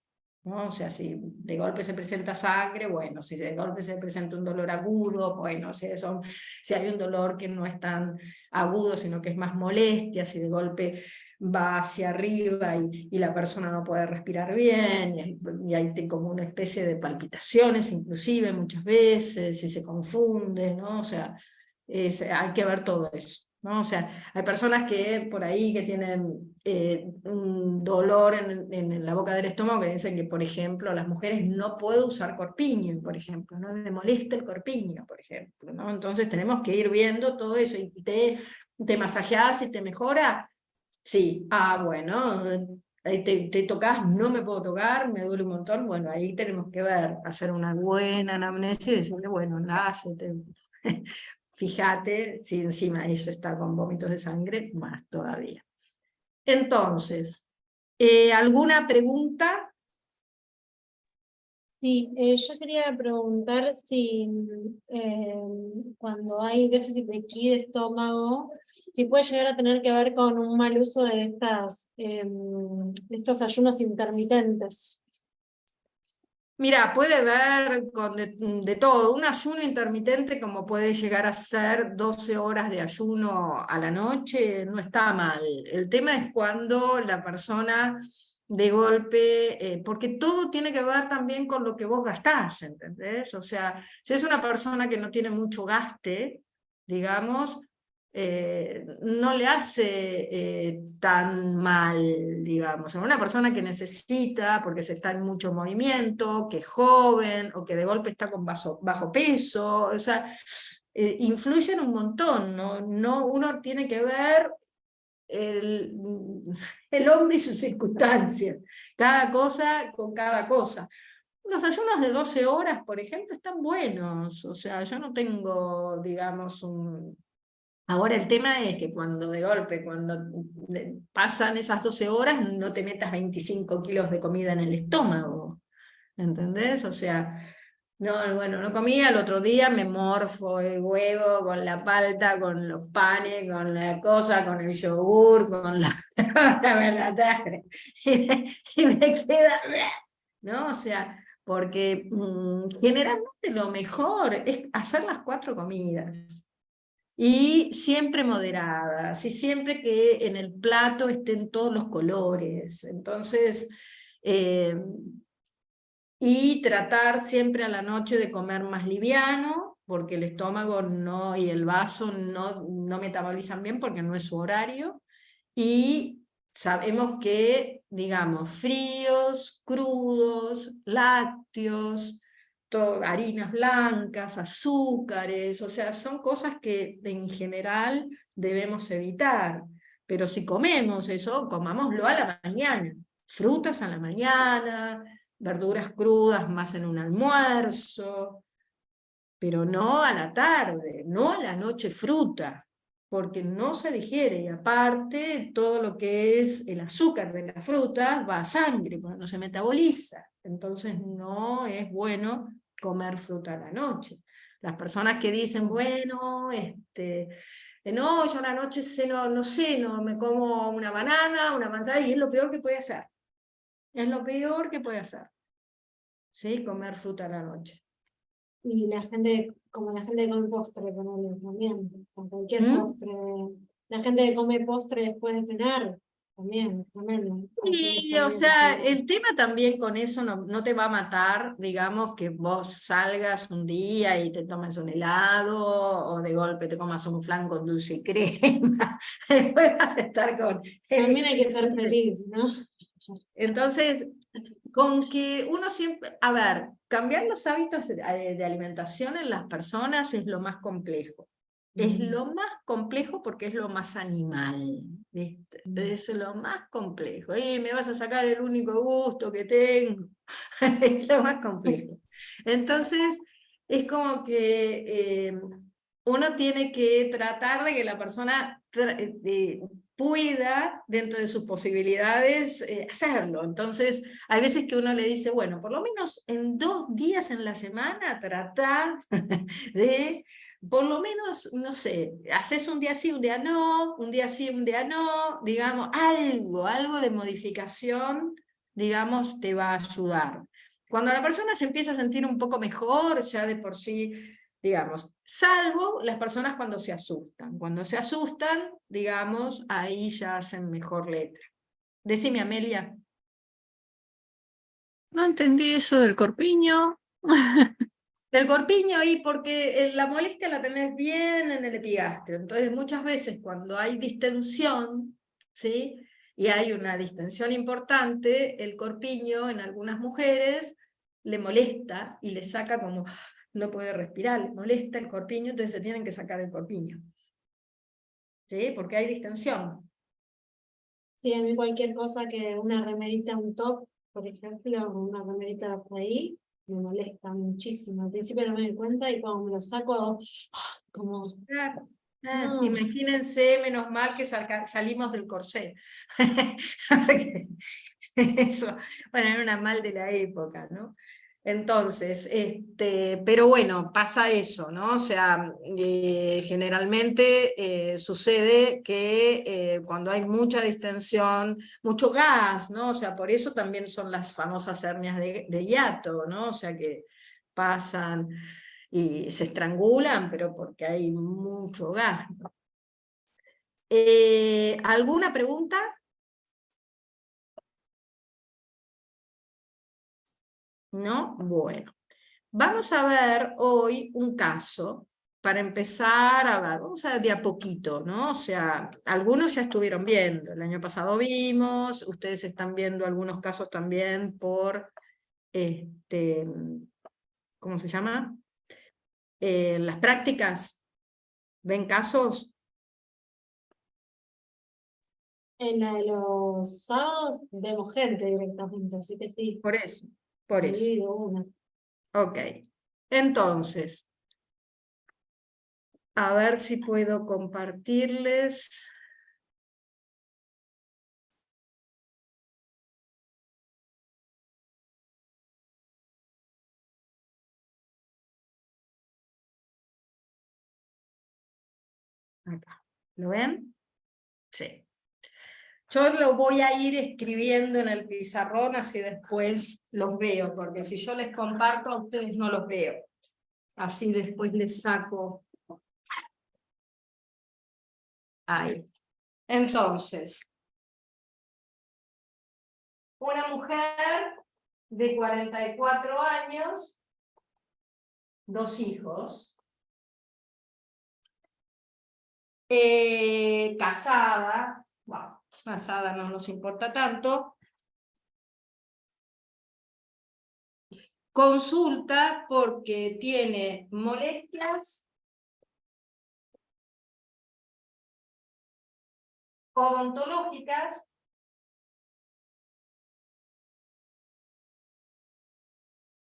¿no? O sea, si de golpe se presenta sangre, bueno, si de golpe se presenta un dolor agudo, bueno, si hay un dolor que no es tan agudo, sino que es más molestia, si de golpe va hacia arriba y la persona no puede respirar bien, y hay como una especie de palpitaciones inclusive muchas veces, si se confunde, ¿no? O sea, hay que ver todo eso, ¿no? O sea, hay personas que por ahí que tienen un dolor en la boca del estómago que dicen que, por ejemplo, las mujeres no pueden usar corpiño, por ejemplo, no me molesta el corpiño, por ejemplo, ¿no? Entonces tenemos que ir viendo todo eso, y te masajeás y te mejora, sí, bueno, ahí te tocas, no me puedo tocar, me duele un montón, bueno, ahí tenemos que ver, hacer una buena anamnesis y decirle, bueno, lácete. Fíjate, si encima eso está con vómitos de sangre, más todavía. Entonces, ¿alguna pregunta? Sí, yo quería preguntar si cuando hay déficit de ki de estómago, si puede llegar a tener que ver con un mal uso de estos ayunos intermitentes. Mira, puede ver con de todo. Un ayuno intermitente, como puede llegar a ser 12 horas de ayuno a la noche, no está mal. El tema es cuando la persona de golpe, porque todo tiene que ver también con lo que vos gastás, ¿entendés? O sea, si es una persona que no tiene mucho gaste, digamos, no le hace tan mal, digamos. A una persona que necesita, porque se está en mucho movimiento, que es joven, o que de golpe está con bajo peso, o sea, influyen un montón, ¿no? Uno tiene que ver el hombre y sus circunstancias, cada cosa con cada cosa. Los ayunos de 12 horas, por ejemplo, están buenos, o sea, yo no tengo, digamos, Ahora el tema es que cuando de golpe, cuando pasan esas 12 horas, no te metas 25 kilos de comida en el estómago, ¿entendés? O sea, no, bueno, no comía, el otro día me morfo el huevo con la palta, con los panes, con la cosa, con el yogur, con la tarde, y me queda, ¿no? O sea, porque generalmente lo mejor es hacer las 4 comidas. Y siempre moderadas, y siempre que en el plato estén todos los colores. Entonces, y tratar siempre a la noche de comer más liviano, porque el estómago no, y el vaso no metabolizan bien porque no es su horario. Y sabemos que, digamos, fríos, crudos, lácteos, harinas blancas, azúcares, o sea, son cosas que en general debemos evitar. Pero si comemos eso, comámoslo a la mañana. Frutas a la mañana, verduras crudas más en un almuerzo, pero no a la tarde, no a la noche fruta, porque no se digiere, y aparte todo lo que es el azúcar de la fruta va a sangre, porque no se metaboliza, entonces no es bueno comer fruta a la noche. Las personas que dicen, bueno, no, yo a la noche ceno, no ceno, me como una banana, una manzana, y es lo peor que puede hacer. Es lo peor que puede hacer, ¿sí? Comer fruta a la noche. Y la gente, como la gente que come postre, también, o sea, cualquier postre. La gente que come postre después de cenar, también. Y, o sea, el tema también con eso no te va a matar, digamos, que vos salgas un día y te tomes un helado, o de golpe te comas un flan con dulce y crema, después vas a estar con... También hay que ser feliz, ¿no? Entonces, con que uno siempre, a ver, cambiar los hábitos de alimentación en las personas es lo más complejo. Es lo más complejo porque es lo más animal, ¿viste? Es lo más complejo. Y me vas a sacar el único gusto que tengo. Es lo más complejo. Entonces, es como que uno tiene que tratar de que la persona pueda, dentro de sus posibilidades, hacerlo. Entonces, hay veces que uno le dice, bueno, por lo menos en 2 días en la semana tratar de, por lo menos, no sé, haces un día sí, un día no, un día sí, un día no, digamos, algo de modificación digamos, te va a ayudar. Cuando la persona se empieza a sentir un poco mejor, ya de por sí, digamos, salvo las personas cuando se asustan. Cuando se asustan, digamos, ahí ya hacen mejor letra. Decime, Amelia. No entendí eso del corpiño. Del corpiño ahí, porque la molestia la tenés bien en el epigastrio. Entonces, muchas veces cuando hay distensión, ¿sí? Y hay una distensión importante, el corpiño en algunas mujeres le molesta y le saca como, no puede respirar, le molesta el corpiño, entonces se tienen que sacar el corpiño. ¿Sí? Porque hay distensión. Sí, a mí cualquier cosa que una remerita, un top, por ejemplo, una remerita por ahí, me molesta muchísimo. Al principio no me doy cuenta y cuando me lo saco, hago, como, Claro. no. Imagínense, menos mal que salimos del corsé. Eso, bueno, era una mal de la época, ¿no? Entonces, pero bueno, pasa eso, ¿no? O sea, generalmente sucede que cuando hay mucha distensión, mucho gas, ¿no? O sea, por eso también son las famosas hernias de hiato, ¿no? O sea, que pasan y se estrangulan, pero porque hay mucho gas, ¿no? ¿Alguna pregunta? ¿No? Bueno. Vamos a ver hoy un caso para empezar a ver, vamos a ver de a poquito, ¿no? O sea, algunos ya estuvieron viendo, el año pasado vimos, ustedes están viendo algunos casos también por, ¿cómo se llama? Las prácticas, ¿ven casos? En la de los sábados vemos gente directamente, así que sí, Por eso, por eso. ahí de una. Ok, entonces, a ver si puedo compartirles. Acá, ¿lo ven? Sí. Yo lo voy a ir escribiendo en el pizarrón, así después los veo, porque si yo les comparto a ustedes no los veo. Así después les saco. Ahí. Entonces, una mujer de 44 años, 2 hijos, casada, bueno, casada no nos importa tanto, consulta porque tiene molestias odontológicas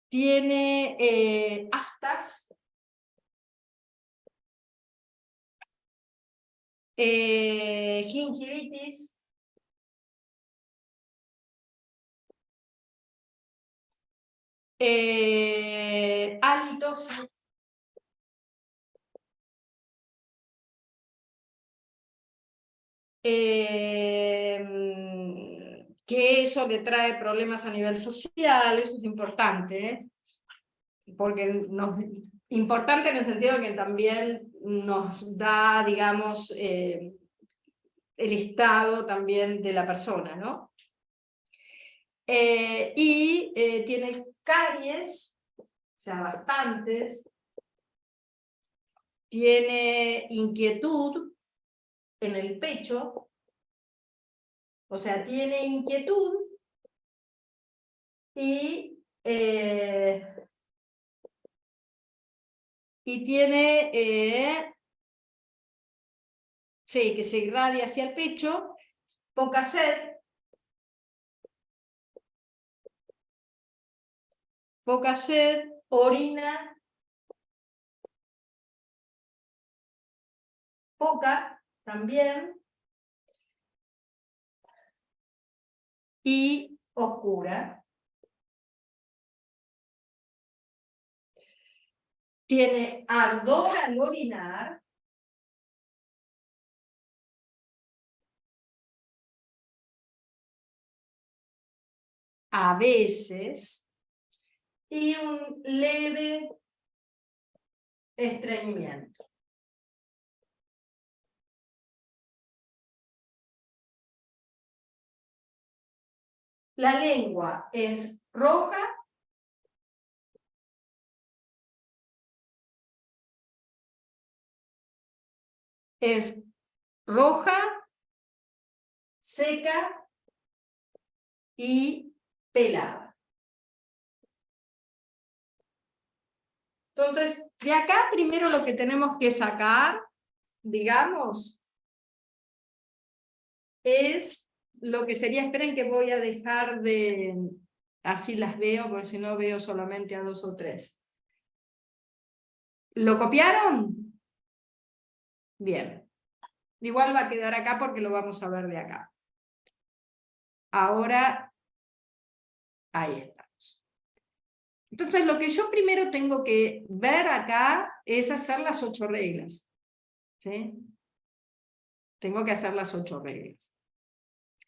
tiene aftas, gingivitis, halitosis, que eso le trae problemas a nivel social, eso es importante, porque importante en el sentido de que también nos da, digamos, el estado también de la persona, ¿no? Tiene caries, o sea, bastantes, tiene inquietud en el pecho, o sea, tiene inquietud y tiene, sí, que se irradia hacia el pecho, poca sed, orina poca también, y oscura. Tiene ardor al orinar, a veces, y un leve estreñimiento. La lengua es roja, es roja, seca y pelada. Entonces, de acá primero lo que tenemos que sacar, digamos, es lo que sería, esperen que voy a dejar de, así las veo, porque si no veo solamente a 2 o 3. ¿Lo copiaron? Bien. Igual va a quedar acá porque lo vamos a ver de acá. Ahora, ahí estamos. Entonces, lo que yo primero tengo que ver acá es hacer las 8 reglas. ¿Sí? Tengo que hacer las 8 reglas.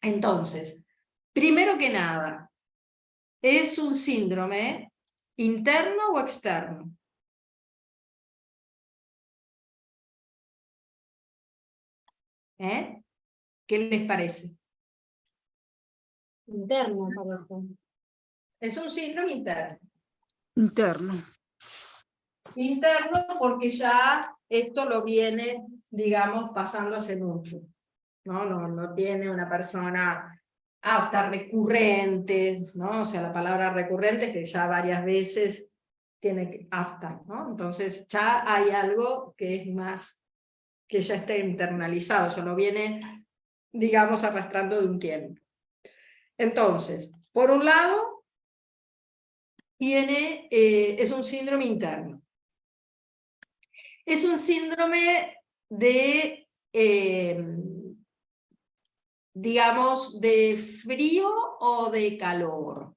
Entonces, primero que nada, ¿es un síndrome interno o externo? ¿Eh? ¿Qué les parece? Interno, parece. Es un síndrome interno. Interno. Interno porque ya esto lo viene, digamos, pasando hace mucho. No tiene una persona hasta recurrente, ¿no? O sea, la palabra recurrente es que ya varias veces tiene afta, ¿no? Entonces ya hay algo que es más, que ya está internalizado, ya lo viene, digamos, arrastrando de un tiempo. Entonces, por un lado, es un síndrome interno. Es un síndrome de, digamos, de frío o de calor.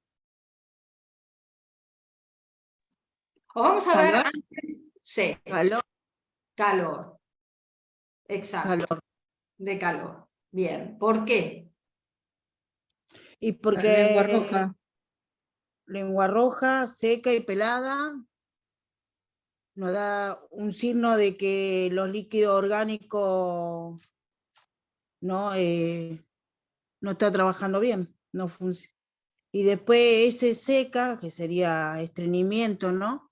O vamos a ver ¿Calor? antes. Sí, Calor. calor. Exacto. Calor. De calor. Bien. ¿Por qué? Y La porque lengua roja. lengua roja, seca y pelada, nos da un signo de que los líquidos orgánicos no, no está trabajando bien, no funciona. Y después ese seca, que sería estreñimiento, ¿no?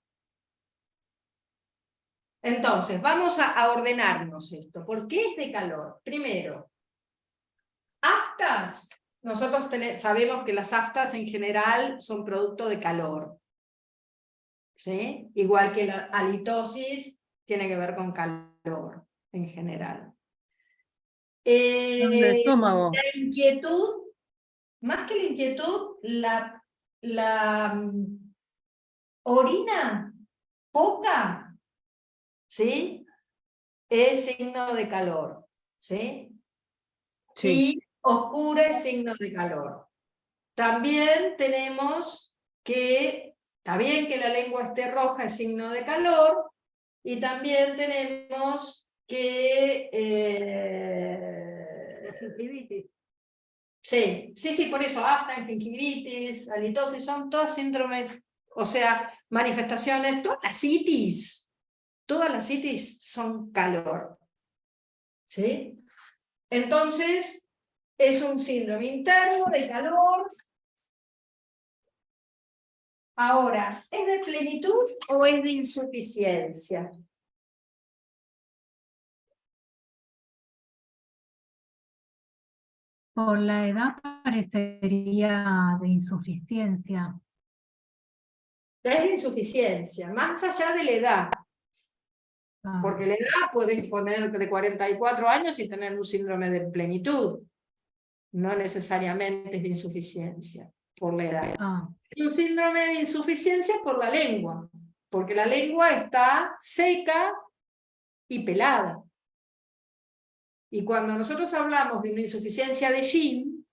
Entonces, vamos a ordenarnos esto. ¿Por qué es de calor? Primero, aftas. Nosotros sabemos que las aftas en general son producto de calor. ¿Sí? Igual que la halitosis tiene que ver con calor en general. El estómago. La inquietud, más que la inquietud, la orina poca, ¿sí? Es signo de calor, ¿sí? Sí. Y oscura es signo de calor. También tenemos que, está bien que la lengua esté roja, es signo de calor, y también tenemos que... Sí, por eso, afta, gingivitis, halitosis, son todos síndromes, o sea, manifestaciones, todas las itis son calor. ¿Sí? Entonces, es un síndrome interno de calor. Ahora, ¿es de plenitud o es de insuficiencia? Por la edad parecería de insuficiencia. Es de insuficiencia, más allá de la edad. Ah, Porque la edad puedes poner de 44 años y tener un síndrome de plenitud. No necesariamente es de insuficiencia por la edad. Es un síndrome de insuficiencia por la lengua, porque la lengua está seca y pelada. Y cuando nosotros hablamos de una insuficiencia de Yin,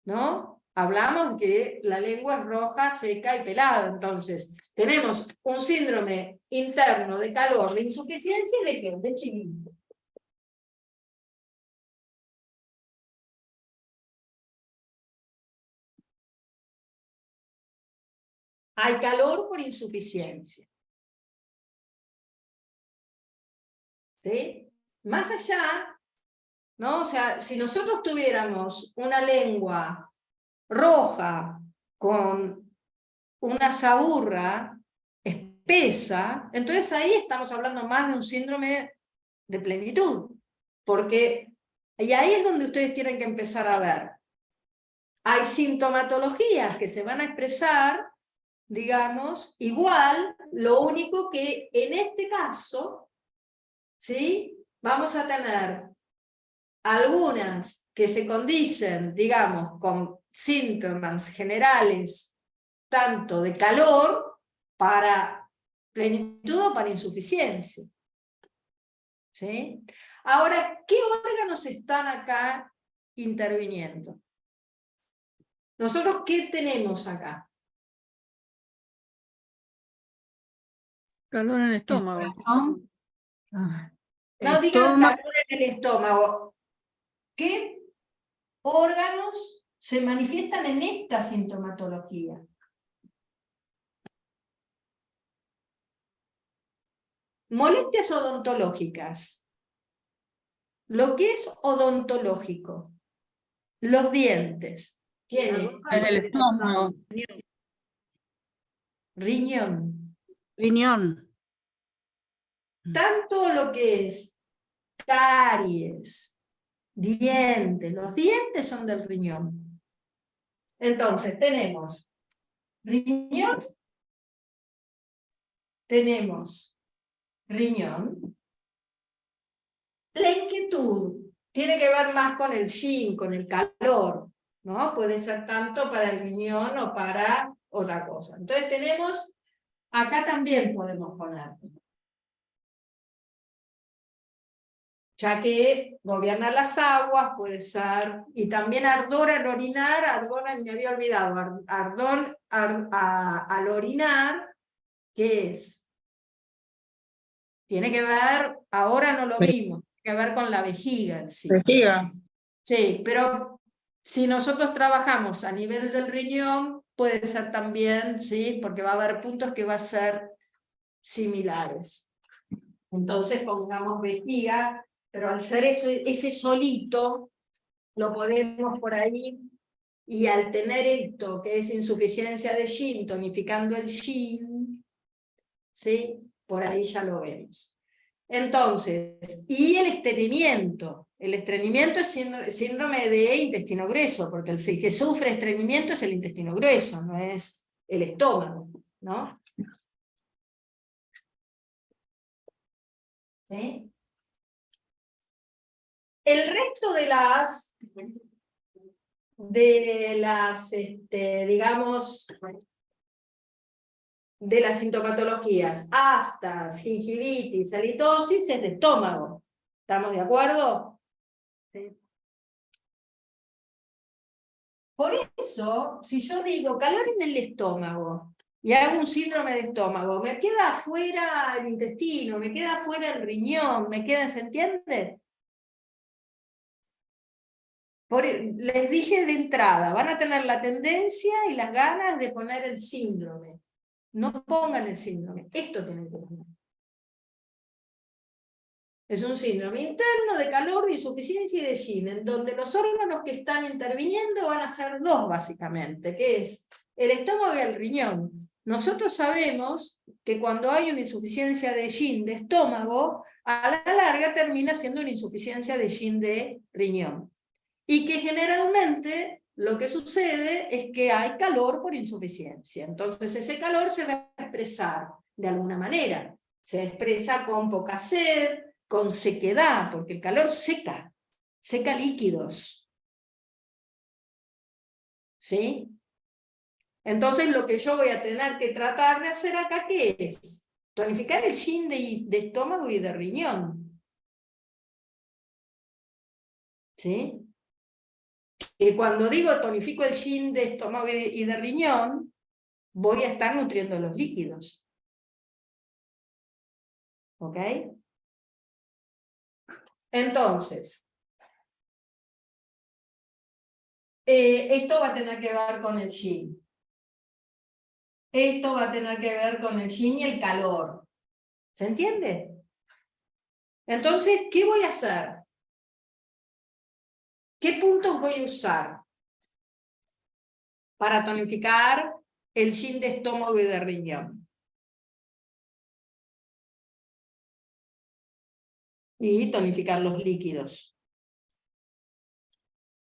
¿no? Hablamos que la lengua es roja, seca y pelada. Entonces, tenemos un síndrome interno de calor, de insuficiencia y de ¿qué? De Yin. hay calor por insuficiencia. ¿Sí? Más allá, ¿no? O sea, si nosotros tuviéramos una lengua roja con una saburra espesa, entonces ahí estamos hablando más de un síndrome de plenitud, porque, y ahí es donde ustedes tienen que empezar a ver. Hay sintomatologías que se van a expresar, digamos, igual, lo único que en este caso, ¿sí? Vamos a tener algunas que se condicen, digamos, con síntomas generales, tanto de calor para plenitud o para insuficiencia. ¿Sí? Ahora, ¿qué órganos están acá interviniendo? Nosotros, ¿qué tenemos acá? Calor en el estómago. Corazón. Ah, No digan Estómago, calor en el estómago. ¿Qué órganos se manifiestan en esta sintomatología? Molestias odontológicas. Lo que es odontológico. Los dientes. Tiene En el estómago. riñón. riñón. Tanto lo que es caries, dientes. Los dientes son del riñón. Entonces, tenemos riñón, tenemos riñón. La inquietud tiene que ver más con el yin, con el calor, ¿no? Puede ser tanto para el riñón o para otra cosa. Entonces tenemos, acá también podemos poner, ya que gobierna las aguas, puede ser, y también ardor al orinar, ardor, me había olvidado, ardor al orinar, ¿qué es? Tiene que ver, ahora no lo vimos, tiene que ver con la vejiga en sí. Vejiga. Sí, pero si nosotros trabajamos a nivel del riñón, puede ser también, ¿sí? Porque va a haber puntos que va a ser similares. Entonces pongamos vejiga, pero al ser eso, ese solito, lo podemos por ahí, y al tener esto, que es insuficiencia de yin, tonificando el yin, ¿sí? Por ahí ya lo vemos. Entonces, y el estreñimiento. El estreñimiento es síndrome de intestino grueso, porque el que sufre estreñimiento es el intestino grueso, no es el estómago, ¿no? ¿Sí? El resto de las digamos, de las sintomatologías, aftas, gingivitis, halitosis, es de estómago. ¿Estamos de acuerdo? Sí. Por eso, si yo digo calor en el estómago y hago un síndrome de estómago, me queda afuera el intestino, me queda afuera el riñón, ¿se entiende? Les dije de entrada, van a tener la tendencia y las ganas de poner el síndrome. No pongan el síndrome, esto tienen que poner. Es un síndrome interno de calor, de insuficiencia y de yin, en donde los órganos que están interviniendo van a ser dos básicamente, que es el estómago y el riñón. Nosotros sabemos que cuando hay una insuficiencia de yin de estómago, a la larga termina siendo una insuficiencia de yin de riñón. Y que generalmente lo que sucede es que hay calor por insuficiencia. Entonces ese calor se va a expresar de alguna manera. Se expresa con poca sed, con sequedad, porque el calor seca líquidos. ¿Sí? Entonces lo que yo voy a tener que tratar de hacer acá, ¿qué es? Tonificar el yin de estómago y de riñón. ¿Sí? Y cuando digo tonifico el yin de estómago y de riñón, voy a estar nutriendo los líquidos. ¿Ok? Entonces, esto va a tener que ver con el yin. esto va a tener que ver con el yin y el calor. ¿Se entiende? Entonces, ¿qué voy a hacer? ¿Qué puntos voy a usar para tonificar el yin de estómago y de riñón? Y tonificar los líquidos.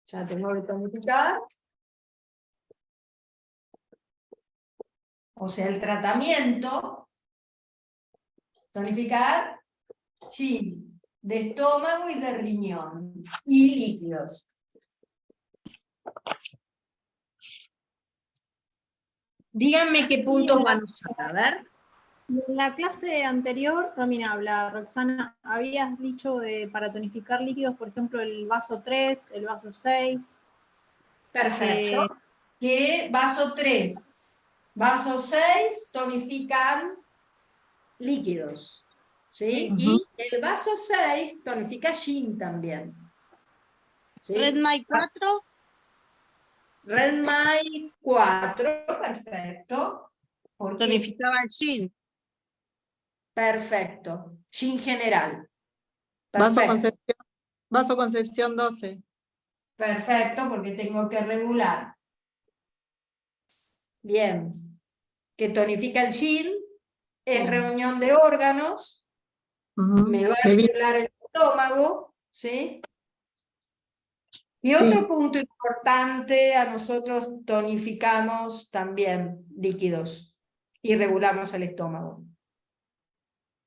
Ya tengo que tonificar. O sea, el tratamiento, tonificar yin de estómago y de riñón. Y líquidos. Díganme qué puntos van a usar, a ver. En la clase anterior, Romina habla, Roxana, habías dicho para tonificar líquidos, por ejemplo, el vaso 3, el vaso 6. Perfecto. Que vaso 3, vaso 6 tonifican líquidos. ¿Sí? Y el vaso 6 tonifica yin también. ¿Sí? Redmay 4. Redmay 4, perfecto. ¿Por qué? Tonificaba el yin. Perfecto. Yin general. Vaso Concepción 12. Perfecto, porque tengo que regular. Bien. Que tonifica el yin, es reunión de órganos, me va a regular el estómago, ¿sí? Y otro punto importante, a nosotros tonificamos también líquidos y regulamos el estómago.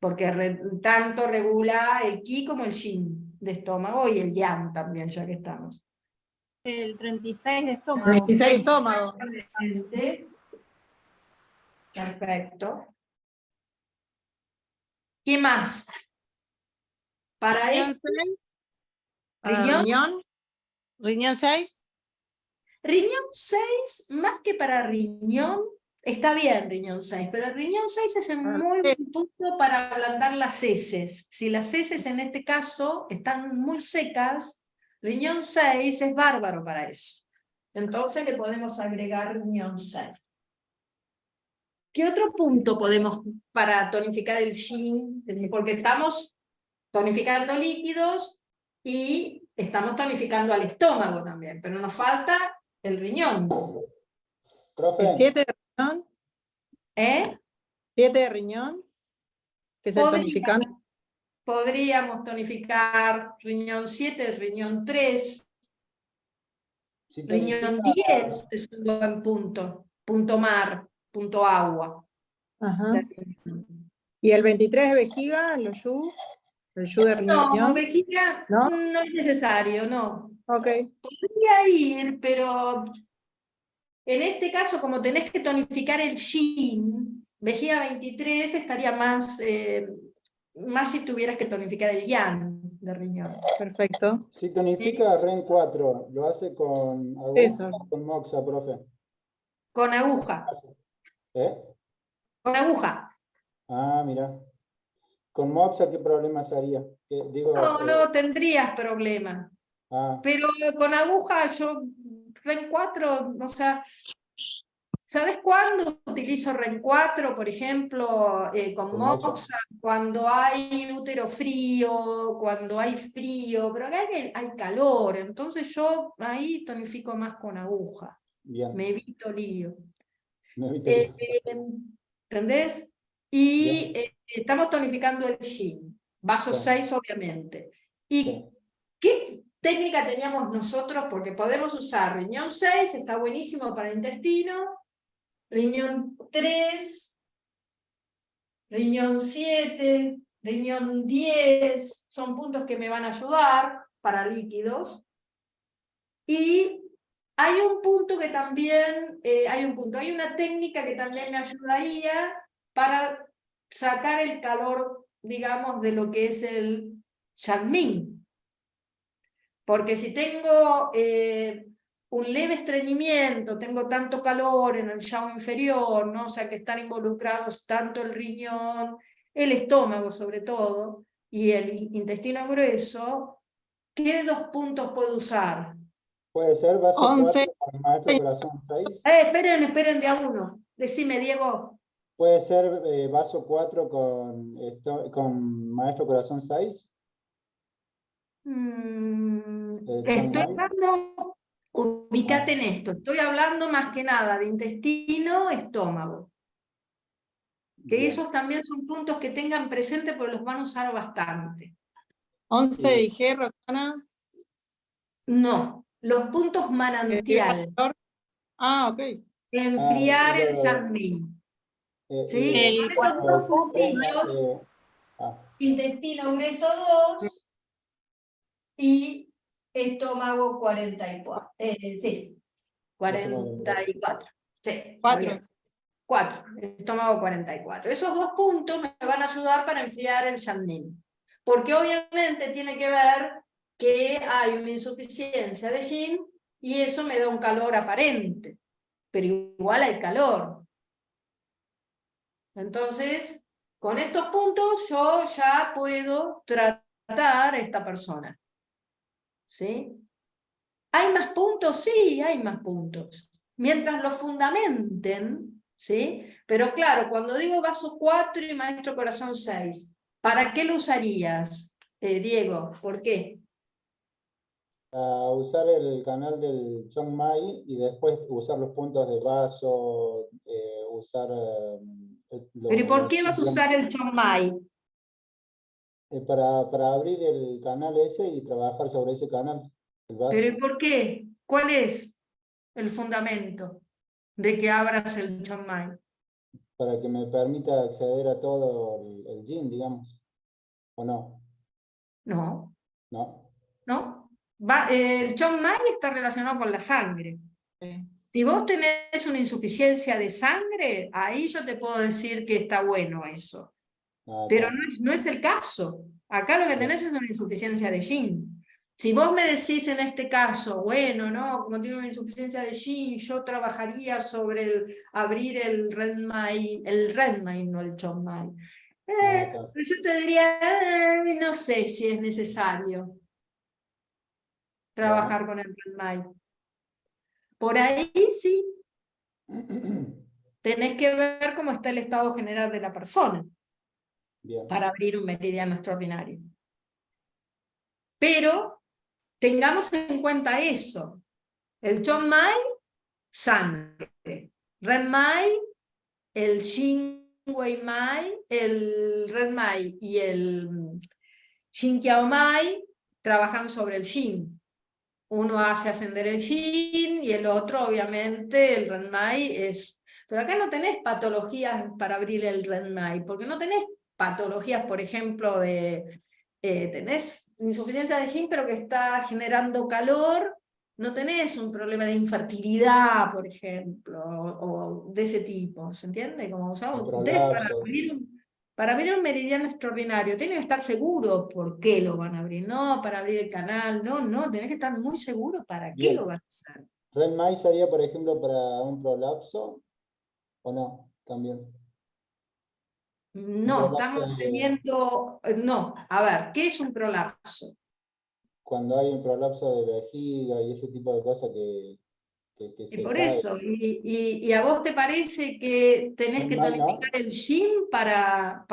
Porque tanto regula el ki como el yin de estómago y el yang también, ya que estamos. El 36 de estómago. 36 de estómago. Perfecto. ¿Qué más? Para Riñón esto, 6. riñón. Riñón 6. Riñón 6, más que para riñón, está bien riñón 6, pero el riñón 6 es un muy buen punto para ablandar las heces. Si las heces en este caso están muy secas, riñón 6 es bárbaro para eso. Entonces le podemos agregar riñón 6. ¿Qué otro punto podemos para tonificar el yin? Porque estamos tonificando líquidos y estamos tonificando al estómago también, pero nos falta el riñón. ¿El 7 de riñón? ¿Eh? 7 de riñón, que es el tonificante. Podríamos tonificar riñón 7, riñón 3, riñón 10 es un buen punto, punto mar, punto agua. Ajá. ¿Y el 23 de vejiga, el yu de riñón? No, vejiga ¿No? no es necesario, no. Ok. Podría ir, pero en este caso, como tenés que tonificar el yin, vejiga 23 estaría más si tuvieras que tonificar el yang de riñón. Perfecto. Si tonifica REN 4, ¿lo hace con aguja o con moxa, profe? Con aguja. ¿Eh? Con aguja. Ah, mira. ¿Con moxa qué problemas haría? No tendrías problema. Ah. Pero con aguja yo, REN 4, o sea, ¿sabes cuándo utilizo REN 4, por ejemplo, con moxa? Cuando hay útero frío, cuando hay frío, pero acá hay calor, entonces yo ahí tonifico más con aguja. Bien. Me evito lío. Lío. ¿Entendés? Y estamos tonificando el yin, vaso 6 obviamente. ¿Y qué técnica teníamos nosotros? Porque podemos usar riñón 6, está buenísimo para el intestino, riñón 3, riñón 7, riñón 10, son puntos que me van a ayudar para líquidos. Y hay un punto que también, hay una técnica que también me ayudaría para sacar el calor, digamos, de lo que es el Yanmin. Porque si tengo un leve estreñimiento, tengo tanto calor en el yang inferior, ¿no? O sea que están involucrados tanto el riñón, el estómago sobre todo, y el intestino grueso, ¿qué 2 puntos puedo usar? Puede ser vaso 11. 4 con el maestro corazón 6. Esperen de a uno. Decime, Diego. ¿Puede ser vaso 4 con Maestro Corazón 6? Estoy hablando, ubícate en esto, estoy hablando más que nada de intestino, estómago. Que Bien. esos también son puntos que tengan presente porque los van a usar bastante. 11 de IG, Roxana. No, los puntos manantial. Ah, ok. Enfriar el Yangming. ¿Sí? El Con esos dos puntitos, intestino grueso 2 y estómago 44. Sí, 44. Sí, 4. 4, estómago 44. Esos dos puntos me van a ayudar para enfriar el Yangming. Porque obviamente tiene que ver que hay una insuficiencia de yin y eso me da un calor aparente. Pero igual hay calor. Entonces, con estos puntos yo ya puedo tratar a esta persona. ¿Sí? ¿Hay más puntos? Sí, hay más puntos. Mientras lo fundamenten, ¿sí? Pero claro, cuando digo vaso 4 y Maestro Corazón 6, ¿para qué lo usarías, Diego? ¿Por qué? A usar el canal del Chong Mai y después usar los puntos de vaso, usar... ¿Pero y por qué vas a usar el Chong Mai? Para abrir el canal ese y trabajar sobre ese canal. El vaso, ¿Pero y por qué? ¿Cuál es el fundamento de que abras el Chong Mai? para que me permita acceder a todo el yin, digamos. ¿O no? No, ¿No? ¿no? El Chong Mai está relacionado con la sangre. Sí. Si vos tenés una insuficiencia de sangre, ahí yo te puedo decir que está bueno eso. Ah, Pero está. no es el caso. Acá lo que tenés es una insuficiencia de yin. Si vos me decís en este caso, bueno, no, como tengo una insuficiencia de yin, yo trabajaría sobre abrir el Renmai, no el Chong Mai. Está. Yo te diría, no sé si es necesario trabajar con el Renmai. Por ahí sí, tenés que ver cómo está el estado general de la persona Bien. para abrir un meridiano extraordinario. Pero tengamos en cuenta eso. El Chong Mai, sangre. Ren Mai, el Shin Wei Mai, el Ren Mai y el Shin Kiao Mai trabajan sobre el Shin. Uno hace ascender el Yin y el otro, obviamente, el Ren Mai es... Pero acá no tenés patologías para abrir el Ren Mai, porque no tenés patologías, por ejemplo, de... tenés insuficiencia de Yin, pero que está generando calor, no tenés un problema de infertilidad, por ejemplo, o de ese tipo, ¿se entiende? Como usamos, ustedes para abrir un meridiano extraordinario, tienen que estar seguros por qué lo van a abrir, no para abrir el canal, no, tenés que estar muy seguros para qué lo van a hacer. ¿Ren Mai sería, por ejemplo, para un prolapso? ¿O no? También. No, Prolapso estamos teniendo, no, a ver, ¿qué es un prolapso? cuando hay un prolapso de vejiga y ese tipo de cosas que Y se por cae. eso, y a vos te parece que tenés que Ren Mai, ¿no? tonificar el yin para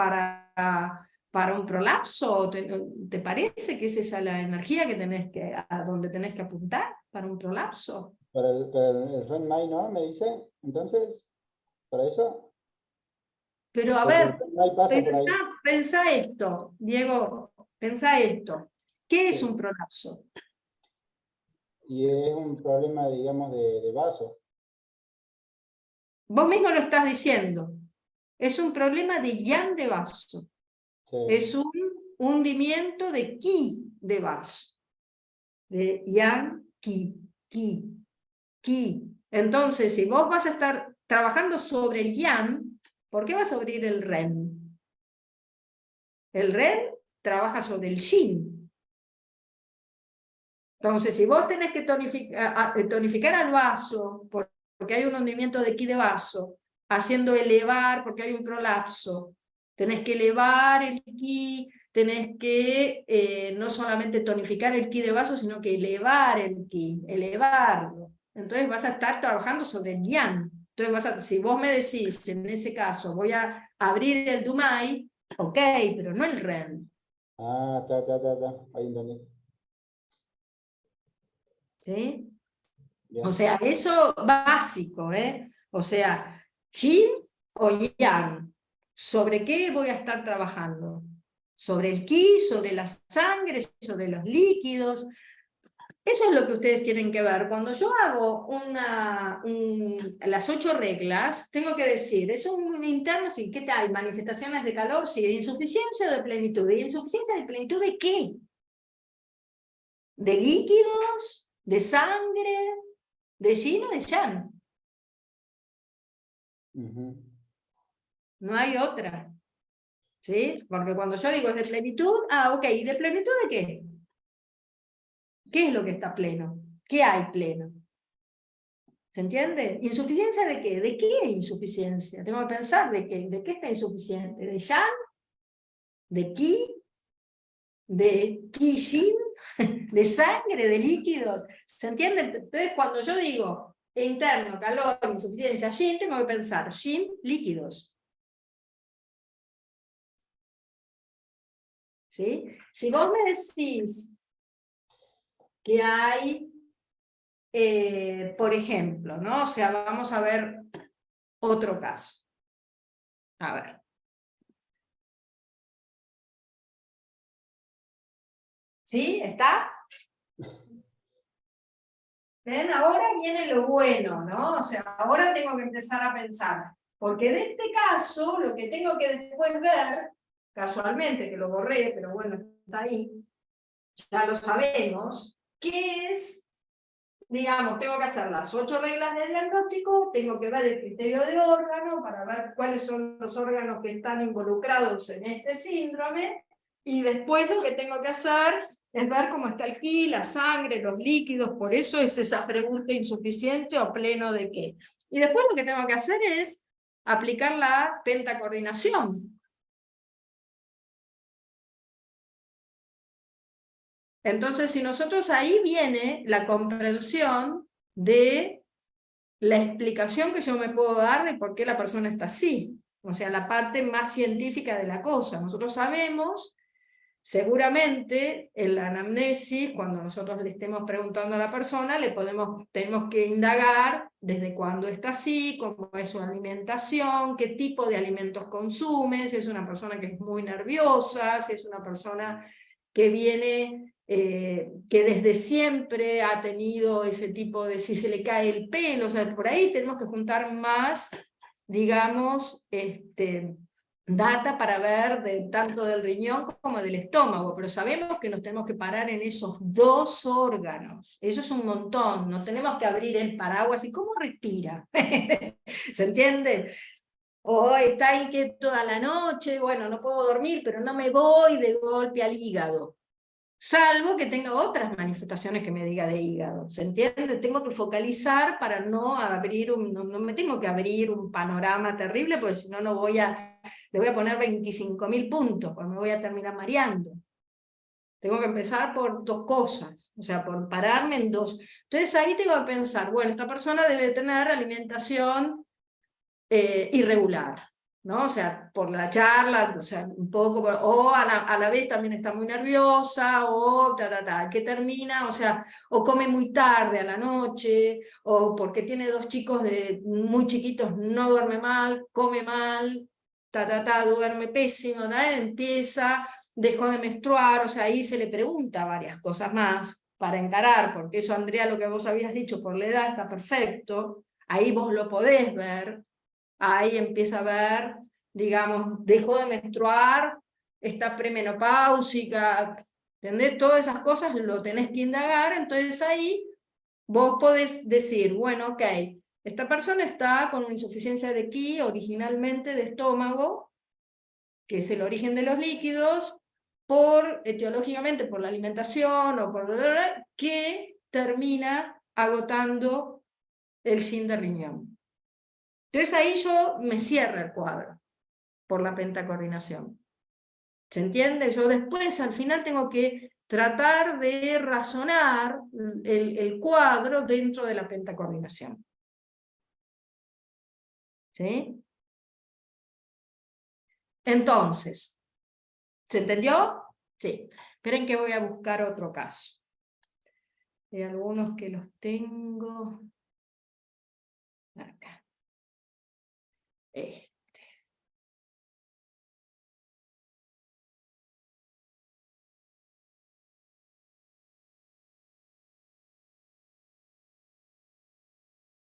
un prolapso? ¿Te parece que es esa la energía que a donde tenés que apuntar para un prolapso? Para el Ren Mai, ¿no? Me dice, entonces, ¿para eso? Pero a Porque el ver, Ren Mai pasa por ahí. pensá esto, Diego, pensá esto. ¿Qué es Sí. un prolapso? Y es un problema, digamos, de vaso. Vos mismo lo estás diciendo. Es un problema de yang de vaso. Sí. Es un hundimiento de ki de vaso. De yang, ki. Entonces, si vos vas a estar trabajando sobre el yang, ¿por qué vas a abrir el ren? El ren trabaja sobre el yin. Entonces, si vos tenés que tonificar al vaso, porque hay un hundimiento de ki de vaso, haciendo elevar, porque hay un prolapso, tenés que elevar el ki, tenés que no solamente tonificar el ki de vaso, sino que elevar el ki, elevarlo. Entonces vas a estar trabajando sobre el yang. Entonces si vos me decís, en ese caso, voy a abrir el DUMAI, ok, pero no el REN. Ah, ahí entendí. ¿Sí? Bien. O sea, eso básico, ¿eh? O sea, yin o yang. ¿Sobre qué voy a estar trabajando? Sobre el ki, sobre la sangre, sobre los líquidos. Eso es lo que ustedes tienen que ver. Cuando yo hago las 8 reglas, tengo que decir, ¿es un interno? Sí, ¿qué tal? ¿Manifestaciones de calor? Sí, ¿de insuficiencia o de plenitud? ¿De insuficiencia de plenitud de qué? ¿De líquidos? ¿De sangre? ¿De yin o de yang? Ujú. No hay otra. ¿Sí? Porque cuando yo digo es de plenitud, ok, ¿y de plenitud de qué? ¿Qué es lo que está pleno? ¿Qué hay pleno? ¿Se entiende? ¿Insuficiencia de qué? ¿De qué insuficiencia? Tengo que pensar de qué está insuficiente. ¿De yang? ¿De ki? ¿De ki-yin? ¿De sangre? ¿De líquidos? ¿Se entiende? Entonces cuando yo digo interno, calor, insuficiencia, yin, tengo que pensar yin, líquidos. ¿Sí? Si vos me decís que hay, por ejemplo, ¿no? O sea, vamos a ver otro caso. A ver. ¿Sí? ¿Está? ¿Ven? Ahora viene lo bueno, ¿no? O sea, ahora tengo que empezar a pensar. Porque de este caso, lo que tengo que después ver, casualmente, que lo borré, pero bueno, está ahí, ya lo sabemos, que es, digamos, tengo que hacer las 8 reglas del diagnóstico, tengo que ver el criterio de órgano para ver cuáles son los órganos que están involucrados en este síndrome, y después lo que tengo que hacer es ver cómo está el ki, la sangre, los líquidos, por eso es esa pregunta insuficiente o pleno de qué. Y después lo que tengo que hacer es aplicar la pentacoordinación. Entonces, si nosotros ahí viene la comprensión de la explicación que yo me puedo dar de por qué la persona está así. O sea, la parte más científica de la cosa. Nosotros sabemos, seguramente, en la anamnesis, cuando nosotros le estemos preguntando a la persona, tenemos que indagar desde cuándo está así, cómo es su alimentación, qué tipo de alimentos consume, si es una persona que es muy nerviosa, si es una persona que viene, que desde siempre ha tenido ese tipo de, si se le cae el pelo, o sea, por ahí tenemos que juntar más, digamos, data para ver tanto del riñón como del estómago, pero sabemos que nos tenemos que parar en esos 2 órganos, eso es un montón, no tenemos que abrir el paraguas y ¿cómo respira? ¿Se entiende? O está inquieto toda la noche, bueno, no puedo dormir, pero no me voy de golpe al hígado. Salvo que tenga otras manifestaciones que me diga de hígado, ¿se entiende? Tengo que focalizar para no abrir no me tengo que abrir un panorama terrible, porque si no, le voy a poner 25.000 puntos, porque me voy a terminar mareando. Tengo que empezar por 2 cosas, o sea, por pararme en 2. Entonces ahí tengo que pensar, bueno, esta persona debe tener alimentación irregular, ¿no? O sea, por la charla, o sea, un poco, o a la vez también está muy nerviosa, o que termina, o sea, o come muy tarde a la noche, o porque tiene 2 chicos muy chiquitos, no duerme mal, come mal, duerme pésimo, empieza, dejó de menstruar, o sea, ahí se le pregunta varias cosas más para encarar, porque eso, Andrea, lo que vos habías dicho por la edad está perfecto, ahí vos lo podés ver. Ahí empieza a ver, digamos, dejó de menstruar, está premenopáusica, ¿entendés? Todas esas cosas lo tenés que indagar, entonces ahí vos podés decir, bueno, ok, esta persona está con una insuficiencia de ki, originalmente de estómago, que es el origen de los líquidos, etiológicamente por la alimentación o por que termina agotando el yin de riñón. Entonces ahí yo me cierro el cuadro por la pentacoordinación. ¿Se entiende? Yo después al final tengo que tratar de razonar el cuadro dentro de la pentacoordinación. ¿Sí? Entonces, ¿se entendió? Sí. Esperen que voy a buscar otro caso. Hay algunos que los tengo acá.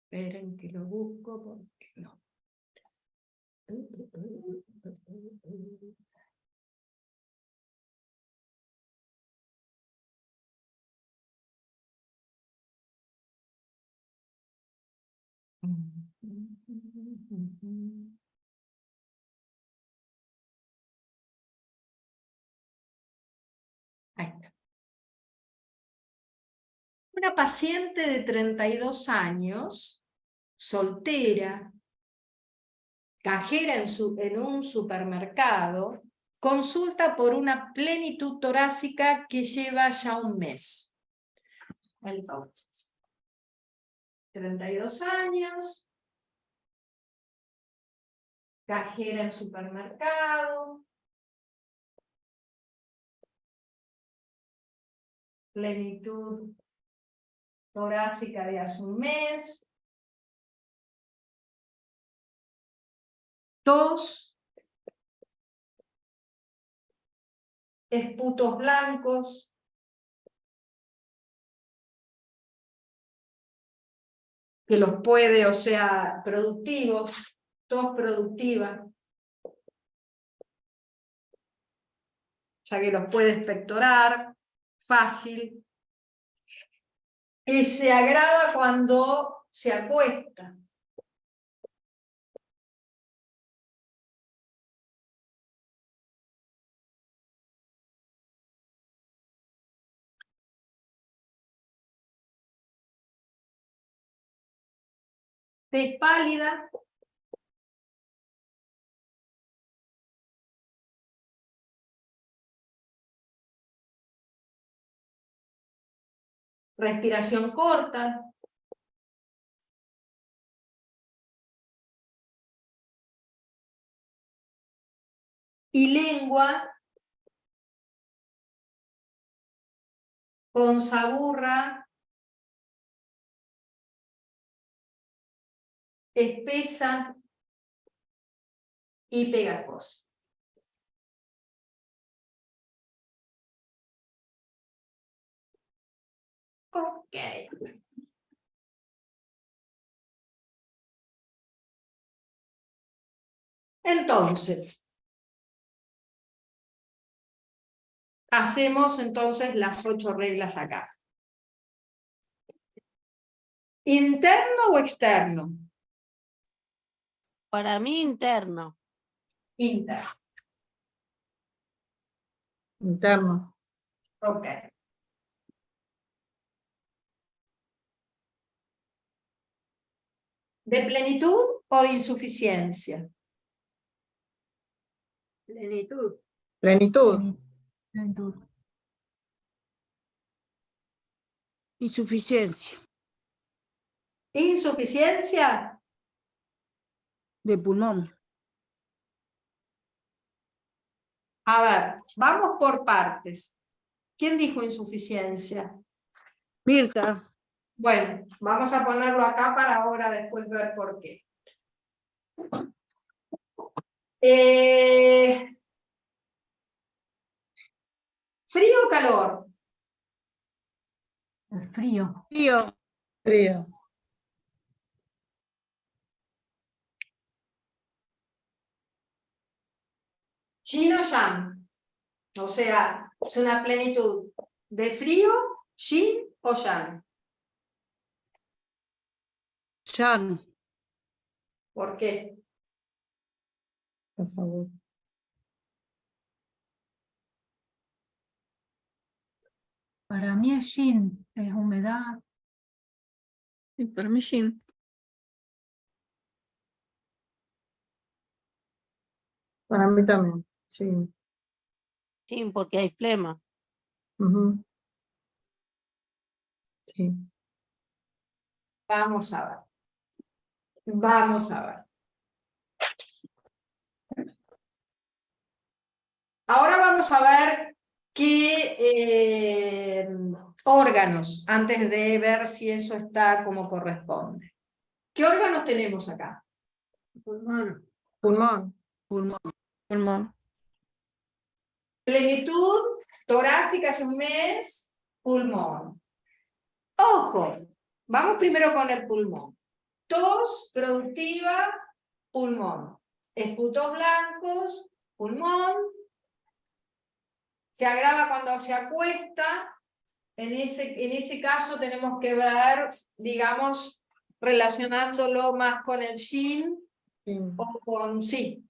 Esperen que lo busco porque no. Ahí está. Una paciente de 32 años, soltera, cajera en un supermercado, consulta por una plenitud torácica que lleva ya un mes. Entonces, 32 años, cajera en supermercado, plenitud torácica de hace un mes, tos, esputos blancos, que los puede, o sea, productivos, tos productiva, o sea que los puede expectorar, fácil, y se agrava cuando se acuesta. Tez pálida, respiración corta, y lengua con saburra, espesa y pegajosa. Ok. Entonces, hacemos entonces las 8 reglas acá. ¿Interno o externo? Para mí interno. Interno. Interno. Ok. ¿De plenitud o de insuficiencia? Plenitud. Plenitud. Plenitud. Insuficiencia ¿Insuficiencia? de pulmón. A ver, vamos por partes. ¿Quién dijo insuficiencia? Mirta, Bueno, vamos a ponerlo acá para ahora después ver por qué. ¿Frío o calor? El frío. frío, Frío. ¿Yin o yang? O sea, es una plenitud de frío, yin o yang. Yan, ¿Por qué? Por favor. Para mí es yin, es humedad. Sí, para mí Shin. Para mí también, sí. Sí, porque hay flema. Ujú. Sí. Vamos a ver. Vamos a ver. vamos a ver qué órganos, antes de ver si eso está como corresponde. ¿Qué órganos tenemos acá? Pulmón. Pulmón. Pulmón. Pulmón. Plenitud torácica hace un mes, pulmón. Ojo, vamos primero con el pulmón. Tos productiva, pulmón. Esputos blancos, pulmón. Se agrava cuando se acuesta. En ese caso tenemos que ver, digamos, relacionándolo más con el yin o con sí.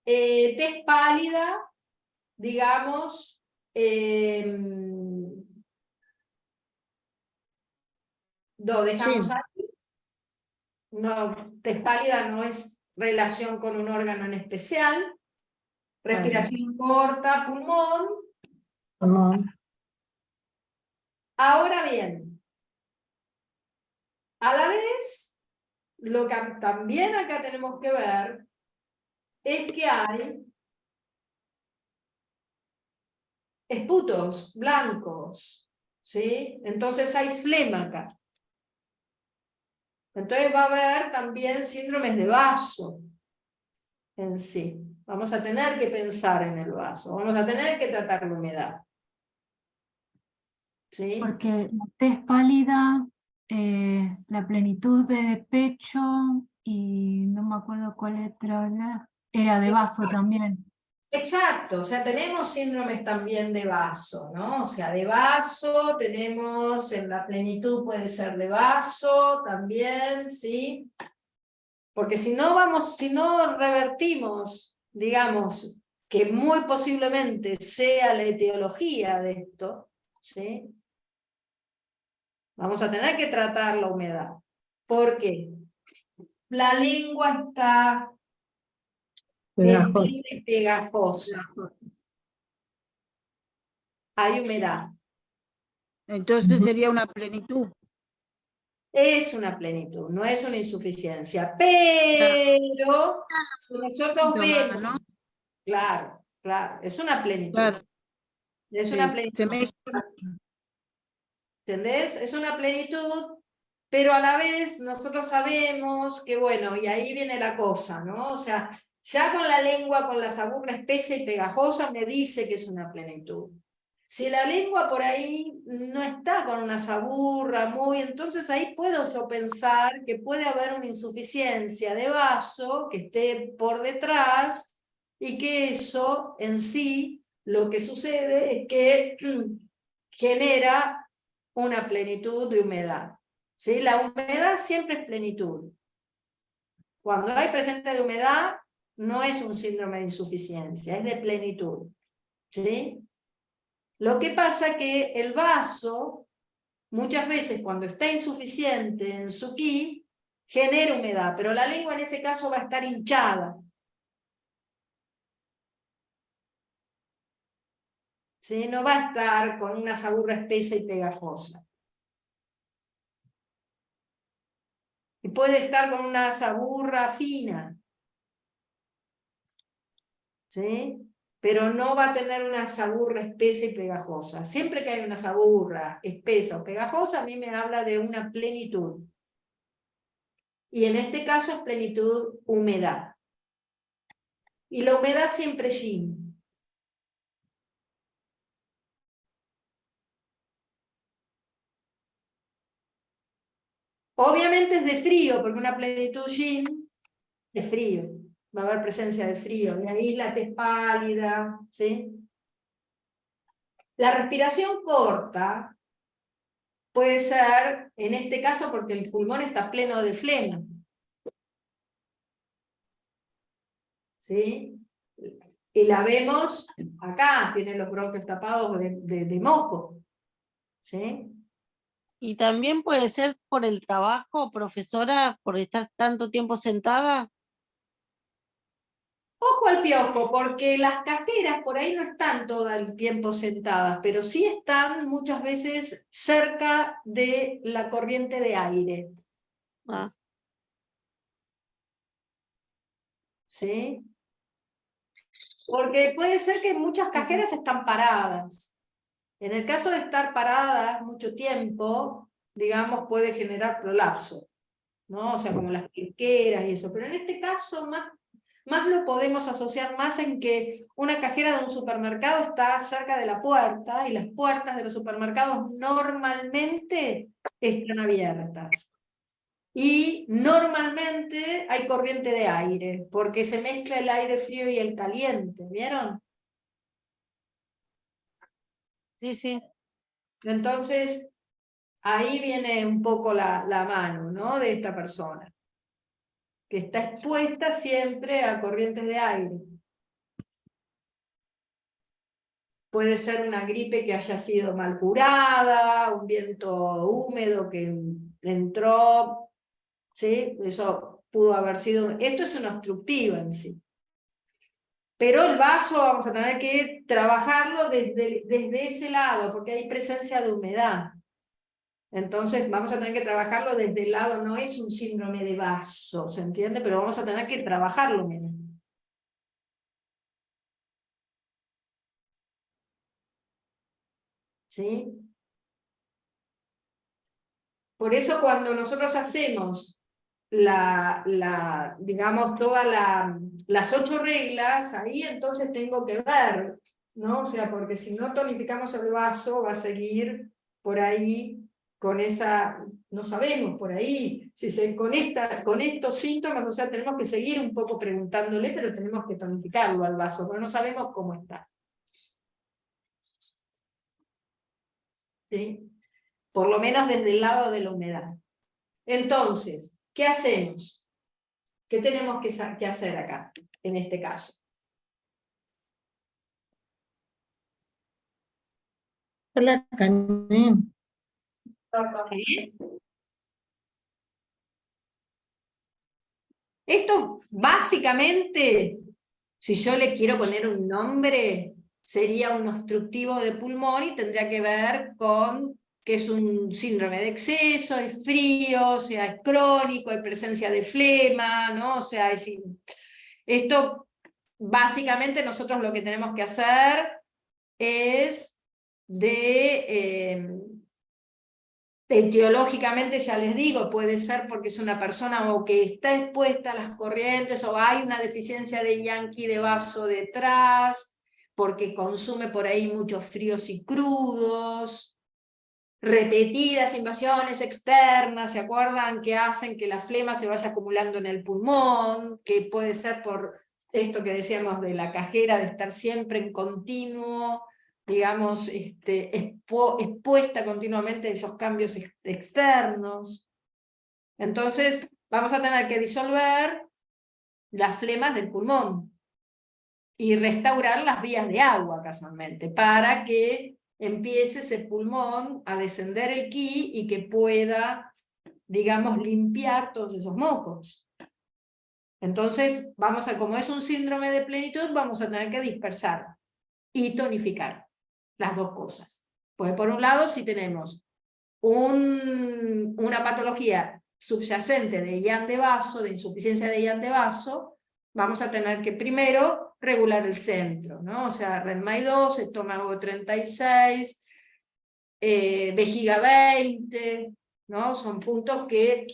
Tez pálida, digamos, lo dejamos Sí. ahí. No, tez pálida no es relación con un órgano en especial. Respiración corta, pulmón. Pulmón. Ahora bien, a la vez, lo que también acá tenemos que ver es que hay esputos blancos, ¿sí? Entonces hay flema acá. Entonces va a haber también síndromes de vaso en sí. Vamos a tener que pensar en el vaso, vamos a tener que tratar la humedad. ¿Sí? Porque la tez pálida, la plenitud de pecho y no me acuerdo cuál era de vaso también. Exacto, o sea, tenemos síndromes también de vaso, ¿no? O sea, de vaso, tenemos en la plenitud puede ser de vaso también, ¿sí? Porque si no revertimos, digamos, que muy posiblemente sea la etiología de esto, ¿sí? Vamos a tener que tratar la humedad. ¿Por qué? La lengua está Pegajoso. pegajosa. Hay humedad. Entonces sería una plenitud. Es una plenitud, no es una insuficiencia. Pero si nosotros vemos, ¿No? claro, es una plenitud. Claro, Es sí, una se plenitud. mezcla. ¿Entendés? Es una plenitud, pero a la vez nosotros sabemos que, bueno, y ahí viene la cosa, ¿no? O sea, ya con la lengua, con la saburra espesa y pegajosa, me dice que es una plenitud. Si la lengua por ahí no está con una saburra muy, entonces ahí puedo yo pensar que puede haber una insuficiencia de vaso que esté por detrás y que eso en sí lo que sucede es que genera una plenitud de humedad. ¿Sí? La humedad siempre es plenitud. Cuando hay presente de humedad, no es un síndrome de insuficiencia, es de plenitud. ¿Sí? Lo que pasa que el vaso, muchas veces cuando está insuficiente en su ki, genera humedad, pero la lengua en ese caso va a estar hinchada. ¿Sí? No va a estar con una saburra espesa y pegajosa. Y puede estar con una saburra fina, ¿sí? Pero no va a tener una saburra espesa y pegajosa. Siempre que hay una saburra espesa o pegajosa, a mí me habla de una plenitud. Y en este caso es plenitud humedad. Y la humedad siempre es yin. Obviamente es de frío, porque una plenitud yin es frío. Va a haber presencia de frío. De ahí la tez pálida, ¿sí? La respiración corta puede ser, en este caso, porque el pulmón está pleno de flema. ¿Sí? Y la vemos acá, tiene los bronquios tapados de moco. ¿Sí? Y también puede ser por el trabajo, profesora, por estar tanto tiempo sentada. Ojo al piojo, porque las cajeras por ahí no están todo el tiempo sentadas, pero sí están muchas veces cerca de la corriente de aire. Ah, ¿Sí? Porque puede ser que muchas cajeras están paradas. En el caso de estar paradas mucho tiempo, digamos, puede generar prolapso, ¿no? O sea, como las peluqueras y eso. Pero en este caso más lo podemos asociar más en que una cajera de un supermercado está cerca de la puerta y las puertas de los supermercados normalmente están abiertas. Y normalmente hay corriente de aire, porque se mezcla el aire frío y el caliente, ¿vieron? Sí, sí. Entonces, ahí viene un poco la mano, ¿no? De esta persona, que está expuesta siempre a corrientes de aire. Puede ser una gripe que haya sido mal curada, un viento húmedo que entró, ¿sí? Eso pudo haber sido... Esto es una obstructiva en sí. Pero el vaso vamos a tener que trabajarlo desde ese lado, porque hay presencia de humedad. Entonces vamos a tener que trabajarlo desde el lado, no es un síndrome de vaso, ¿se entiende? Pero vamos a tener que trabajarlo menos. ¿Sí? Por eso cuando nosotros hacemos digamos, todas las 8 reglas, ahí entonces tengo que ver, ¿no? O sea, porque si no tonificamos el vaso, va a seguir por ahí con esa, no sabemos por ahí, si se conecta con estos síntomas, o sea, tenemos que seguir un poco preguntándole, pero tenemos que tonificarlo al vaso, pero no sabemos cómo está. ¿Sí? Por lo menos desde el lado de la humedad. Entonces, ¿qué hacemos? ¿Qué tenemos que hacer acá, en este caso? ¿Sí? Esto básicamente, si yo le quiero poner un nombre, sería un obstructivo de pulmón y tendría que ver con que es un síndrome de exceso, es frío, o sea, es crónico, hay presencia de flema, ¿no? O sea, esto básicamente nosotros lo que tenemos que hacer es etiológicamente, ya les digo, puede ser porque es una persona o que está expuesta a las corrientes, o hay una deficiencia de Yankee de vaso detrás, porque consume por ahí muchos fríos y crudos, repetidas invasiones externas, ¿se acuerdan? Que hacen que la flema se vaya acumulando en el pulmón, que puede ser por esto que decíamos de la cajera, de estar siempre en continuo, digamos, expuesta continuamente a esos cambios externos. Entonces, vamos a tener que disolver las flemas del pulmón y restaurar las vías de agua, casualmente, para que empiece ese pulmón a descender el ki y que pueda, digamos, limpiar todos esos mocos. Entonces, como es un síndrome de plenitud, vamos a tener que dispersar y tonificar las dos cosas. Pues por un lado, si tenemos una patología subyacente de IAN de vaso, de insuficiencia de IAN de vaso, vamos a tener que primero regular el centro, ¿no? O sea, RENMAI-2, estómago 36, vejiga 20, ¿no? Son puntos que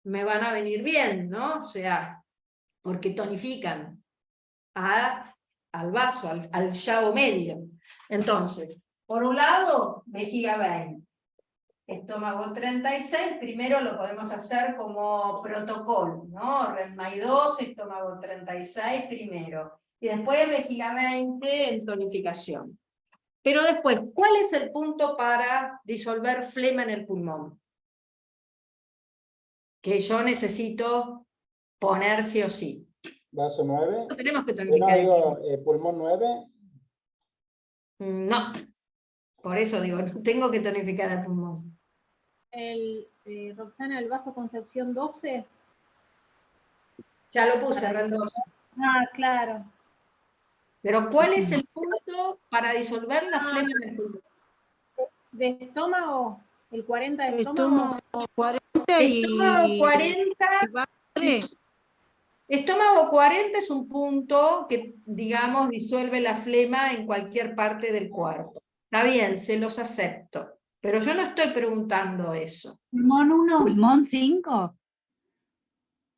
me van a venir bien, ¿no? O sea, porque tonifican al vaso, al llago medio. Entonces, por un lado, vejiga 20. Estómago 36, primero lo podemos hacer como protocolo, ¿no? RENMAI-2, estómago 36 primero. Y después vejiga 20 en tonificación. Pero después, ¿cuál es el punto para disolver flema en el pulmón? Que yo necesito poner sí o sí. Vaso 9. No tenemos que No, tonificar. digo, pulmón 9. No. Por eso digo, no tengo que tonificar el pulmón. Roxana, el vaso Concepción 12. Ya lo puse, REN-12. Ah, claro. Pero ¿cuál es el punto para disolver la flema en el pulmón? ¿De estómago? ¿El 40 de estómago? Estómago 40 y... Estómago 40 3. Estómago 40 es un punto que, digamos, disuelve la flema en cualquier parte del cuerpo. Está bien, se los acepto, pero yo no estoy preguntando eso. Pulmón 1. Pulmón 5.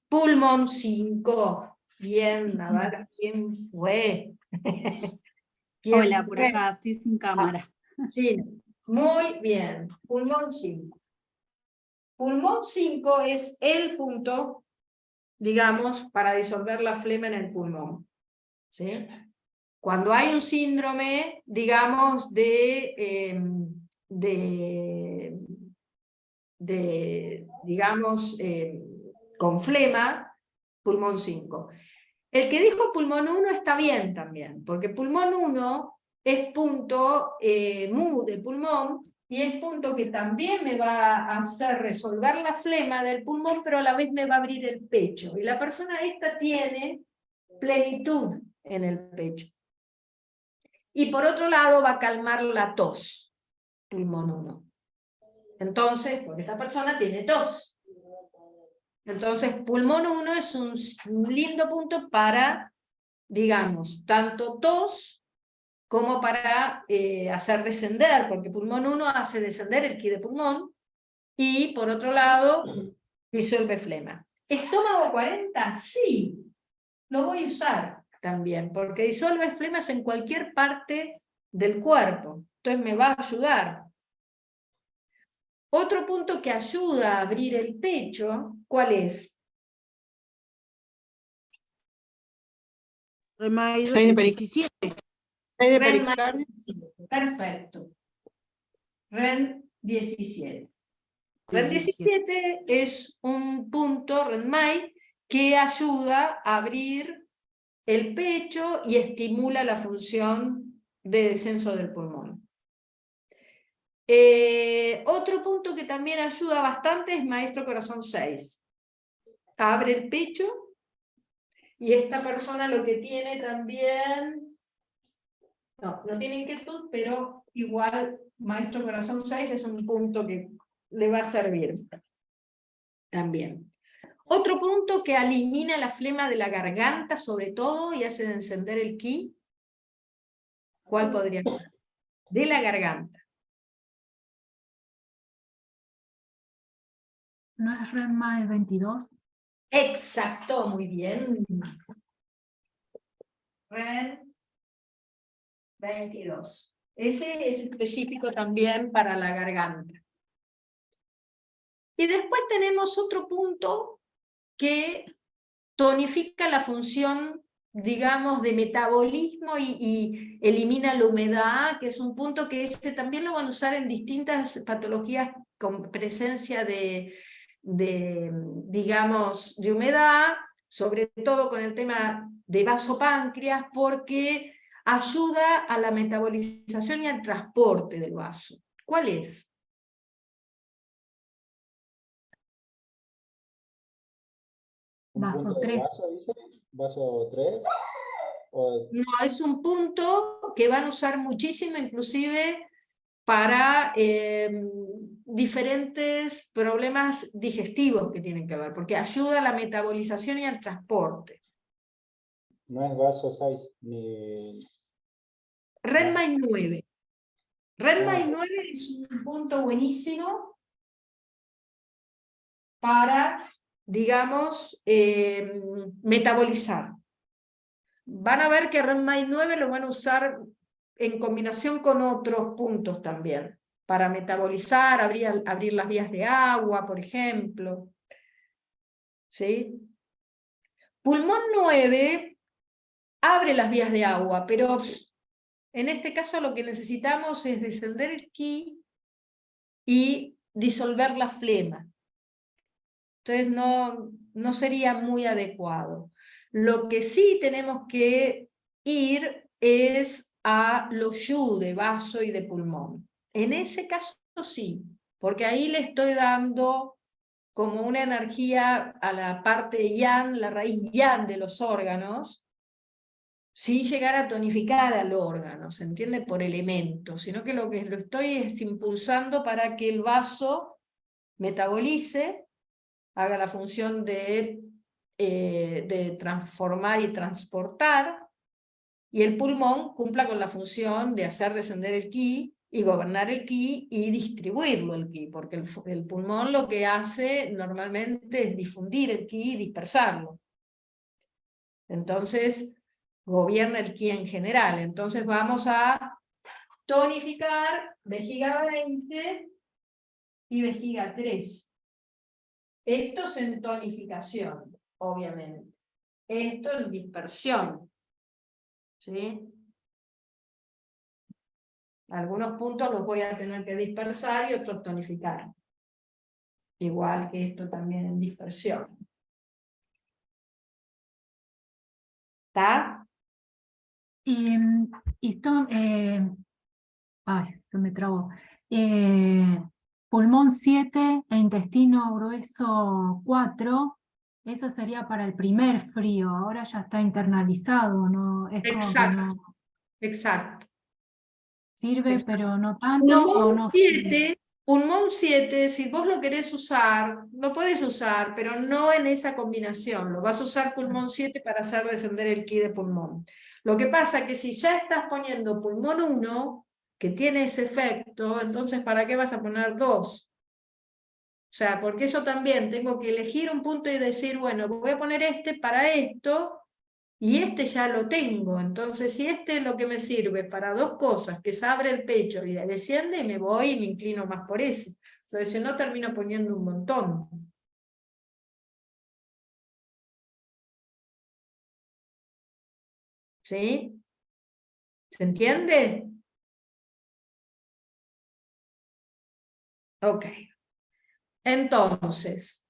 Pulmón 5. Bien, a ver quién fue. ¿Quién Hola, por fue? acá, estoy sin cámara. Sí, muy bien. Pulmón 5. Pulmón 5 es el punto, digamos, para disolver la flema en el pulmón. ¿Sí? Cuando hay un síndrome, digamos, digamos, con flema, pulmón 5. El que dijo pulmón 1 está bien también, porque pulmón 1 es punto mu de pulmón, y es punto que también me va a hacer resolver la flema del pulmón, pero a la vez me va a abrir el pecho. Y la persona esta tiene plenitud en el pecho. Y por otro lado va a calmar la tos, pulmón 1. Entonces, porque esta persona tiene tos. Entonces, pulmón 1 es un lindo punto para, digamos, tanto tos como para hacer descender, porque pulmón 1 hace descender el ki de pulmón, y por otro lado, disuelve flema. Estómago 40, sí, lo voy a usar también, porque disuelve flemas en cualquier parte del cuerpo, entonces me va a ayudar. Otro punto que ayuda a abrir el pecho, ¿cuál es? Remaido 6 de 17. 6 de REN pericardio. 17. Perfecto. REN 17. REN 17. 17 es un punto, RENMAI, que ayuda a abrir el pecho y estimula la función de descenso del pulmón. Otro punto que también ayuda bastante es Maestro Corazón 6. Abre el pecho, y esta persona lo que tiene también, no tiene inquietud, pero igual Maestro Corazón 6 es un punto que le va a servir también. Otro punto que elimina la flema de la garganta sobre todo y hace encender el ki, ¿cuál podría ser? De la garganta. ¿No es RENMA el 22? Exacto, muy bien. REN 22. Ese es específico también para la garganta. Y después tenemos otro punto que tonifica la función, digamos, de metabolismo y elimina la humedad, que es un punto que también lo van a usar en distintas patologías con presencia digamos, de humedad, sobre todo con el tema de vasopáncreas, porque ayuda a la metabolización y al transporte del vaso. ¿Cuál es? Un Vaso punto de 3. vaso, dice, vaso 3. O, No, es un punto que van a usar muchísimo, inclusive para diferentes problemas digestivos que tienen que ver, porque ayuda a la metabolización y al transporte. no es vaso 6, ni... RENMAI 9. RENMAI Ah. 9 es un punto buenísimo para, digamos, metabolizar. Van a ver que RENMAI 9 lo van a usar en combinación con otros puntos también, para metabolizar, abrir las vías de agua, por ejemplo. ¿Sí? Pulmón 9 abre las vías de agua, pero en este caso lo que necesitamos es descender el ki y disolver la flema. Entonces no sería muy adecuado. Lo que sí tenemos que ir es a los yu de vaso y de pulmón. En ese caso sí, porque ahí le estoy dando como una energía a la parte yang, la raíz yang de los órganos, sin llegar a tonificar al órgano, ¿se entiende? Por elementos, sino que lo estoy es impulsando para que el vaso metabolice, haga la función de de transformar y transportar, y el pulmón cumpla con la función de hacer descender el ki y gobernar el ki y distribuirlo el ki, porque el pulmón lo que hace normalmente es difundir el ki y dispersarlo. Entonces, gobierna el ki en general. Entonces vamos a tonificar vejiga 20 y vejiga 3. Esto es en tonificación, obviamente. Esto en dispersión. ¿Sí? Algunos puntos los voy a tener que dispersar y otros tonificar. Igual que esto también en dispersión. ¿Está? Y esto, ay, se me trabó. Pulmón 7 e intestino grueso 4, eso sería para el primer frío, ahora ya está internalizado, ¿no? Es como que no Exacto. sirve, Exacto. pero no tanto, o no sirve. Pulmón 7, si vos lo querés usar, lo podés usar, pero no en esa combinación. Lo vas a usar pulmón 7 para hacer descender el ki de pulmón. Lo que pasa es que si ya estás poniendo pulmón 1, que tiene ese efecto, entonces ¿para qué vas a poner 2? O sea, porque eso también tengo que elegir un punto y decir, bueno, voy a poner este para esto, y este ya lo tengo. Entonces, si este es lo que me sirve para dos cosas, que se abre el pecho y desciende, me voy y me inclino más por ese. Entonces, si no, termino poniendo un montón. ¿Sí? ¿Se entiende? Ok. Entonces,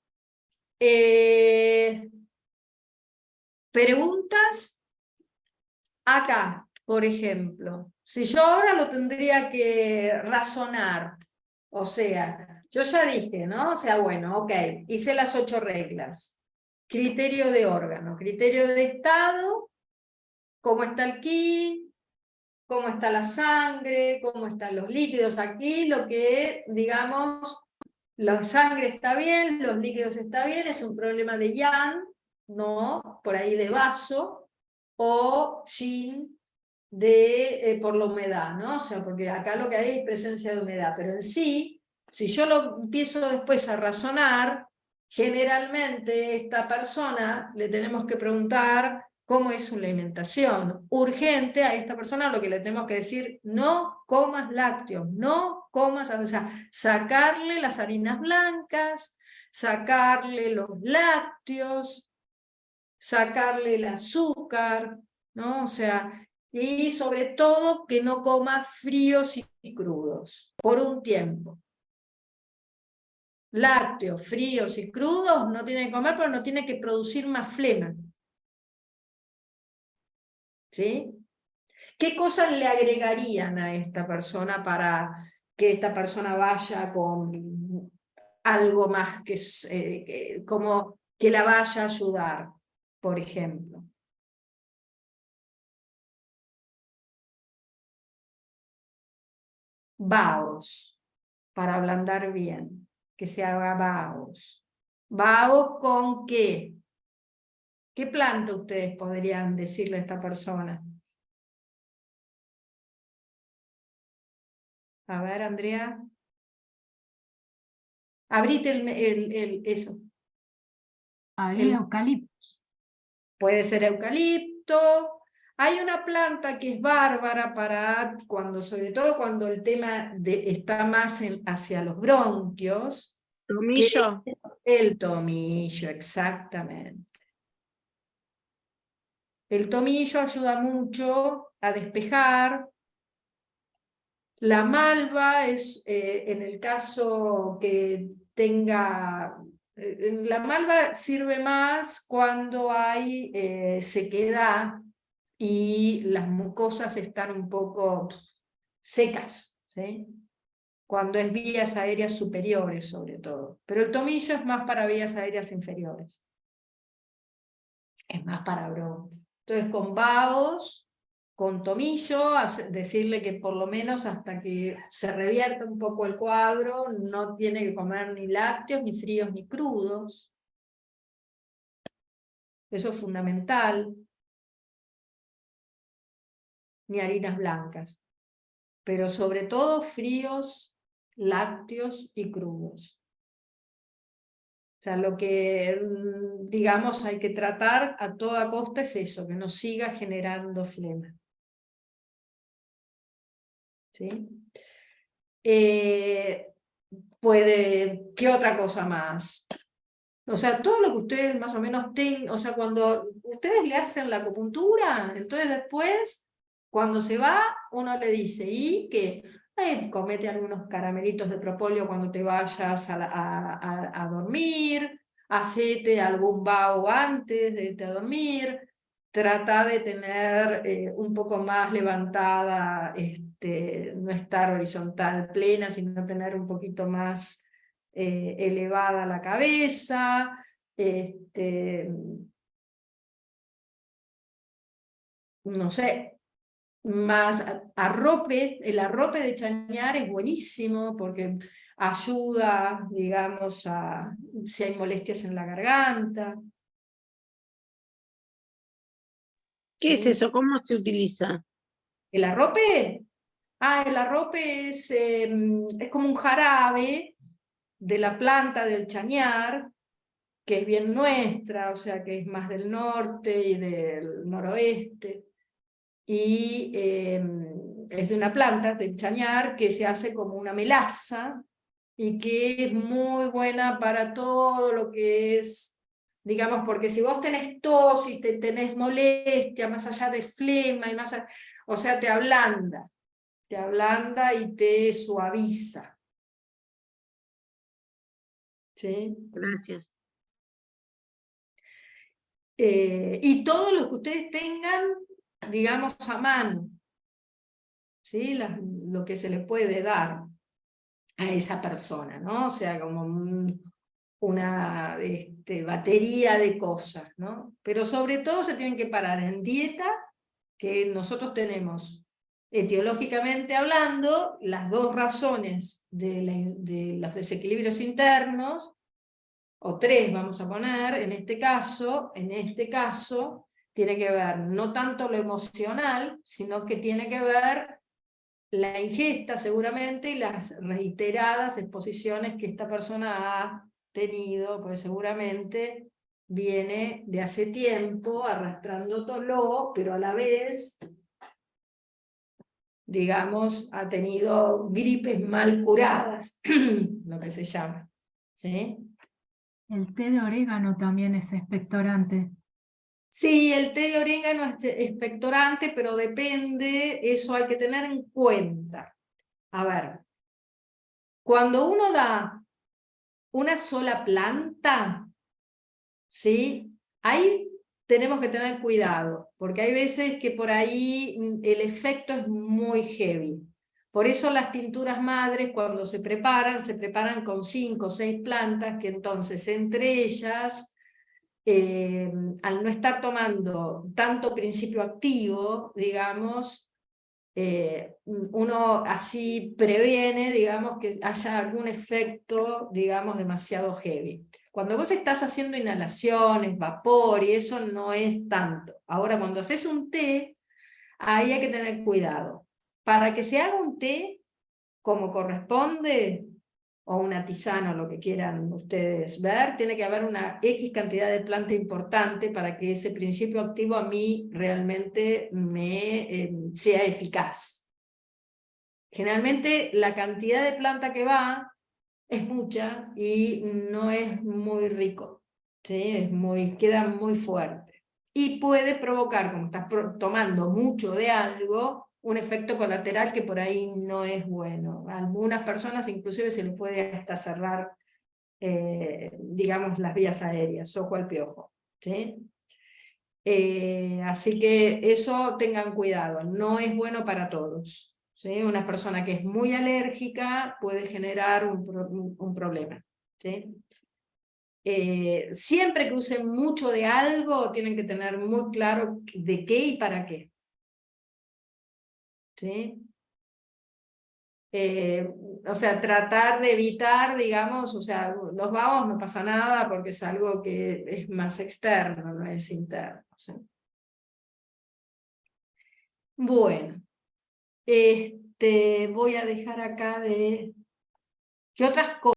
preguntas acá, por ejemplo. Si yo ahora lo tendría que razonar, o sea, yo ya dije, ¿no? O sea, bueno, ok, hice las 8 reglas. Criterio de órgano, criterio de estado, cómo está el ki, cómo está la sangre, cómo están los líquidos. Aquí lo que, digamos, la sangre está bien, los líquidos está bien, es un problema de yang, ¿no? Por ahí de vaso, o yin por la humedad, ¿no? O sea, porque acá lo que hay es presencia de humedad, pero en sí, si yo lo empiezo después a razonar, generalmente esta persona le tenemos que preguntar cómo es su alimentación. Urgente a esta persona lo que le tenemos que decir, no comas lácteos, no comas, o sea, sacarle las harinas blancas, sacarle los lácteos, sacarle el azúcar, ¿no? O sea, y sobre todo que no coma fríos y crudos, por un tiempo. Lácteos, fríos y crudos no tiene que comer, pero no tiene que producir más flema. ¿Sí? ¿Qué cosas le agregarían a esta persona para que esta persona vaya con algo más como que la vaya a ayudar, por ejemplo? Vaos, para ablandar bien, que se haga vaos. ¿Vaos con qué? ¿Qué planta ustedes podrían decirle a esta persona? A ver, Andrea. Abrite eso. Ahí eucalipto. Puede ser eucalipto. Hay una planta que es bárbara para sobre todo cuando el tema está más hacia los bronquios. Tomillo. El tomillo, exactamente. El tomillo ayuda mucho a despejar. La malva es, en el caso que tenga... la malva sirve más cuando hay sequedad y las mucosas están un poco secas, ¿sí? Cuando es vías aéreas superiores sobre todo. Pero el tomillo es más para vías aéreas inferiores. Es más para bronquios. Entonces con vaos, con tomillo, decirle que por lo menos hasta que se revierta un poco el cuadro, no tiene que comer ni lácteos, ni fríos, ni crudos. eso es fundamental, ni harinas blancas, pero sobre todo fríos, lácteos y crudos. O sea, lo que, digamos, hay que tratar a toda costa es eso, que no siga generando flema. ¿Sí? ¿Qué otra cosa más? O sea, todo lo que ustedes más o menos tengan, o sea, cuando ustedes le hacen la acupuntura, entonces después, cuando se va, uno le dice, y que comete algunos caramelitos de propóleo cuando te vayas a dormir, hacete algún vaho antes de irte a dormir, trata de tener un poco más levantada, no estar horizontal plena, sino tener un poquito más elevada la cabeza, no sé, más arrope, el arrope de chañar es buenísimo porque ayuda, digamos, si hay molestias en la garganta. ¿Qué es ¿Sí? eso? ¿Cómo se utiliza? ¿El arrope? El arrope es como un jarabe de la planta del chañar, que es bien nuestra, o sea que es más del norte y del noroeste, y es de una planta, del chañar, que se hace como una melaza, y que es muy buena para todo lo que es, digamos, porque si vos tenés tos y tenés molestia, más allá de flema, o sea, te ablanda y te suaviza. ¿Sí? Gracias. Y todo lo que ustedes tengan, digamos, a mano, ¿sí? Lo que se le puede dar a esa persona, ¿no? O sea, como una batería de cosas, ¿no? Pero sobre todo se tienen que parar en dieta, que nosotros tenemos, etiológicamente hablando, las dos razones de los desequilibrios internos, o tres vamos a poner, en este caso, tiene que ver no tanto lo emocional, sino que tiene que ver la ingesta seguramente y las reiteradas exposiciones que esta persona ha tenido, porque seguramente viene de hace tiempo arrastrándolo, pero a la vez, digamos, ha tenido gripes mal curadas, lo que se llama. ¿Sí? El té de orégano también es expectorante. Sí, el té de orégano es expectorante, pero depende, eso hay que tener en cuenta. A ver, cuando uno da una sola planta, ¿sí? Ahí tenemos que tener cuidado, porque hay veces que por ahí el efecto es muy heavy. Por eso las tinturas madres, cuando se preparan con 5 o 6 plantas, que entonces entre ellas, al no estar tomando tanto principio activo, digamos, uno así previene, digamos, que haya algún efecto, digamos, demasiado heavy. Cuando vos estás haciendo inhalaciones, vapor, y eso no es tanto. Ahora, cuando haces un té, ahí hay que tener cuidado. Para que se haga un té como corresponde, o una tisana, o lo que quieran ustedes ver, tiene que haber una X cantidad de planta importante para que ese principio activo a mí realmente sea eficaz. Generalmente la cantidad de planta que va es mucha y no es muy rico, ¿sí? Queda muy fuerte. Y puede provocar, como estás tomando mucho de algo, un efecto colateral que por ahí no es bueno. A algunas personas inclusive se les puede hasta cerrar, digamos, las vías aéreas, ojo al piojo. ¿Sí? Así que eso tengan cuidado, no es bueno para todos. ¿Sí? Una persona que es muy alérgica puede generar un problema. ¿Sí? Siempre que usen mucho de algo, tienen que tener muy claro de qué y para qué. ¿Sí? O sea, tratar de evitar, digamos, o sea, los vagos no pasa nada porque es algo que es más externo, no es interno. ¿Sí? Bueno, voy a dejar acá de... ¿Qué otras cosas?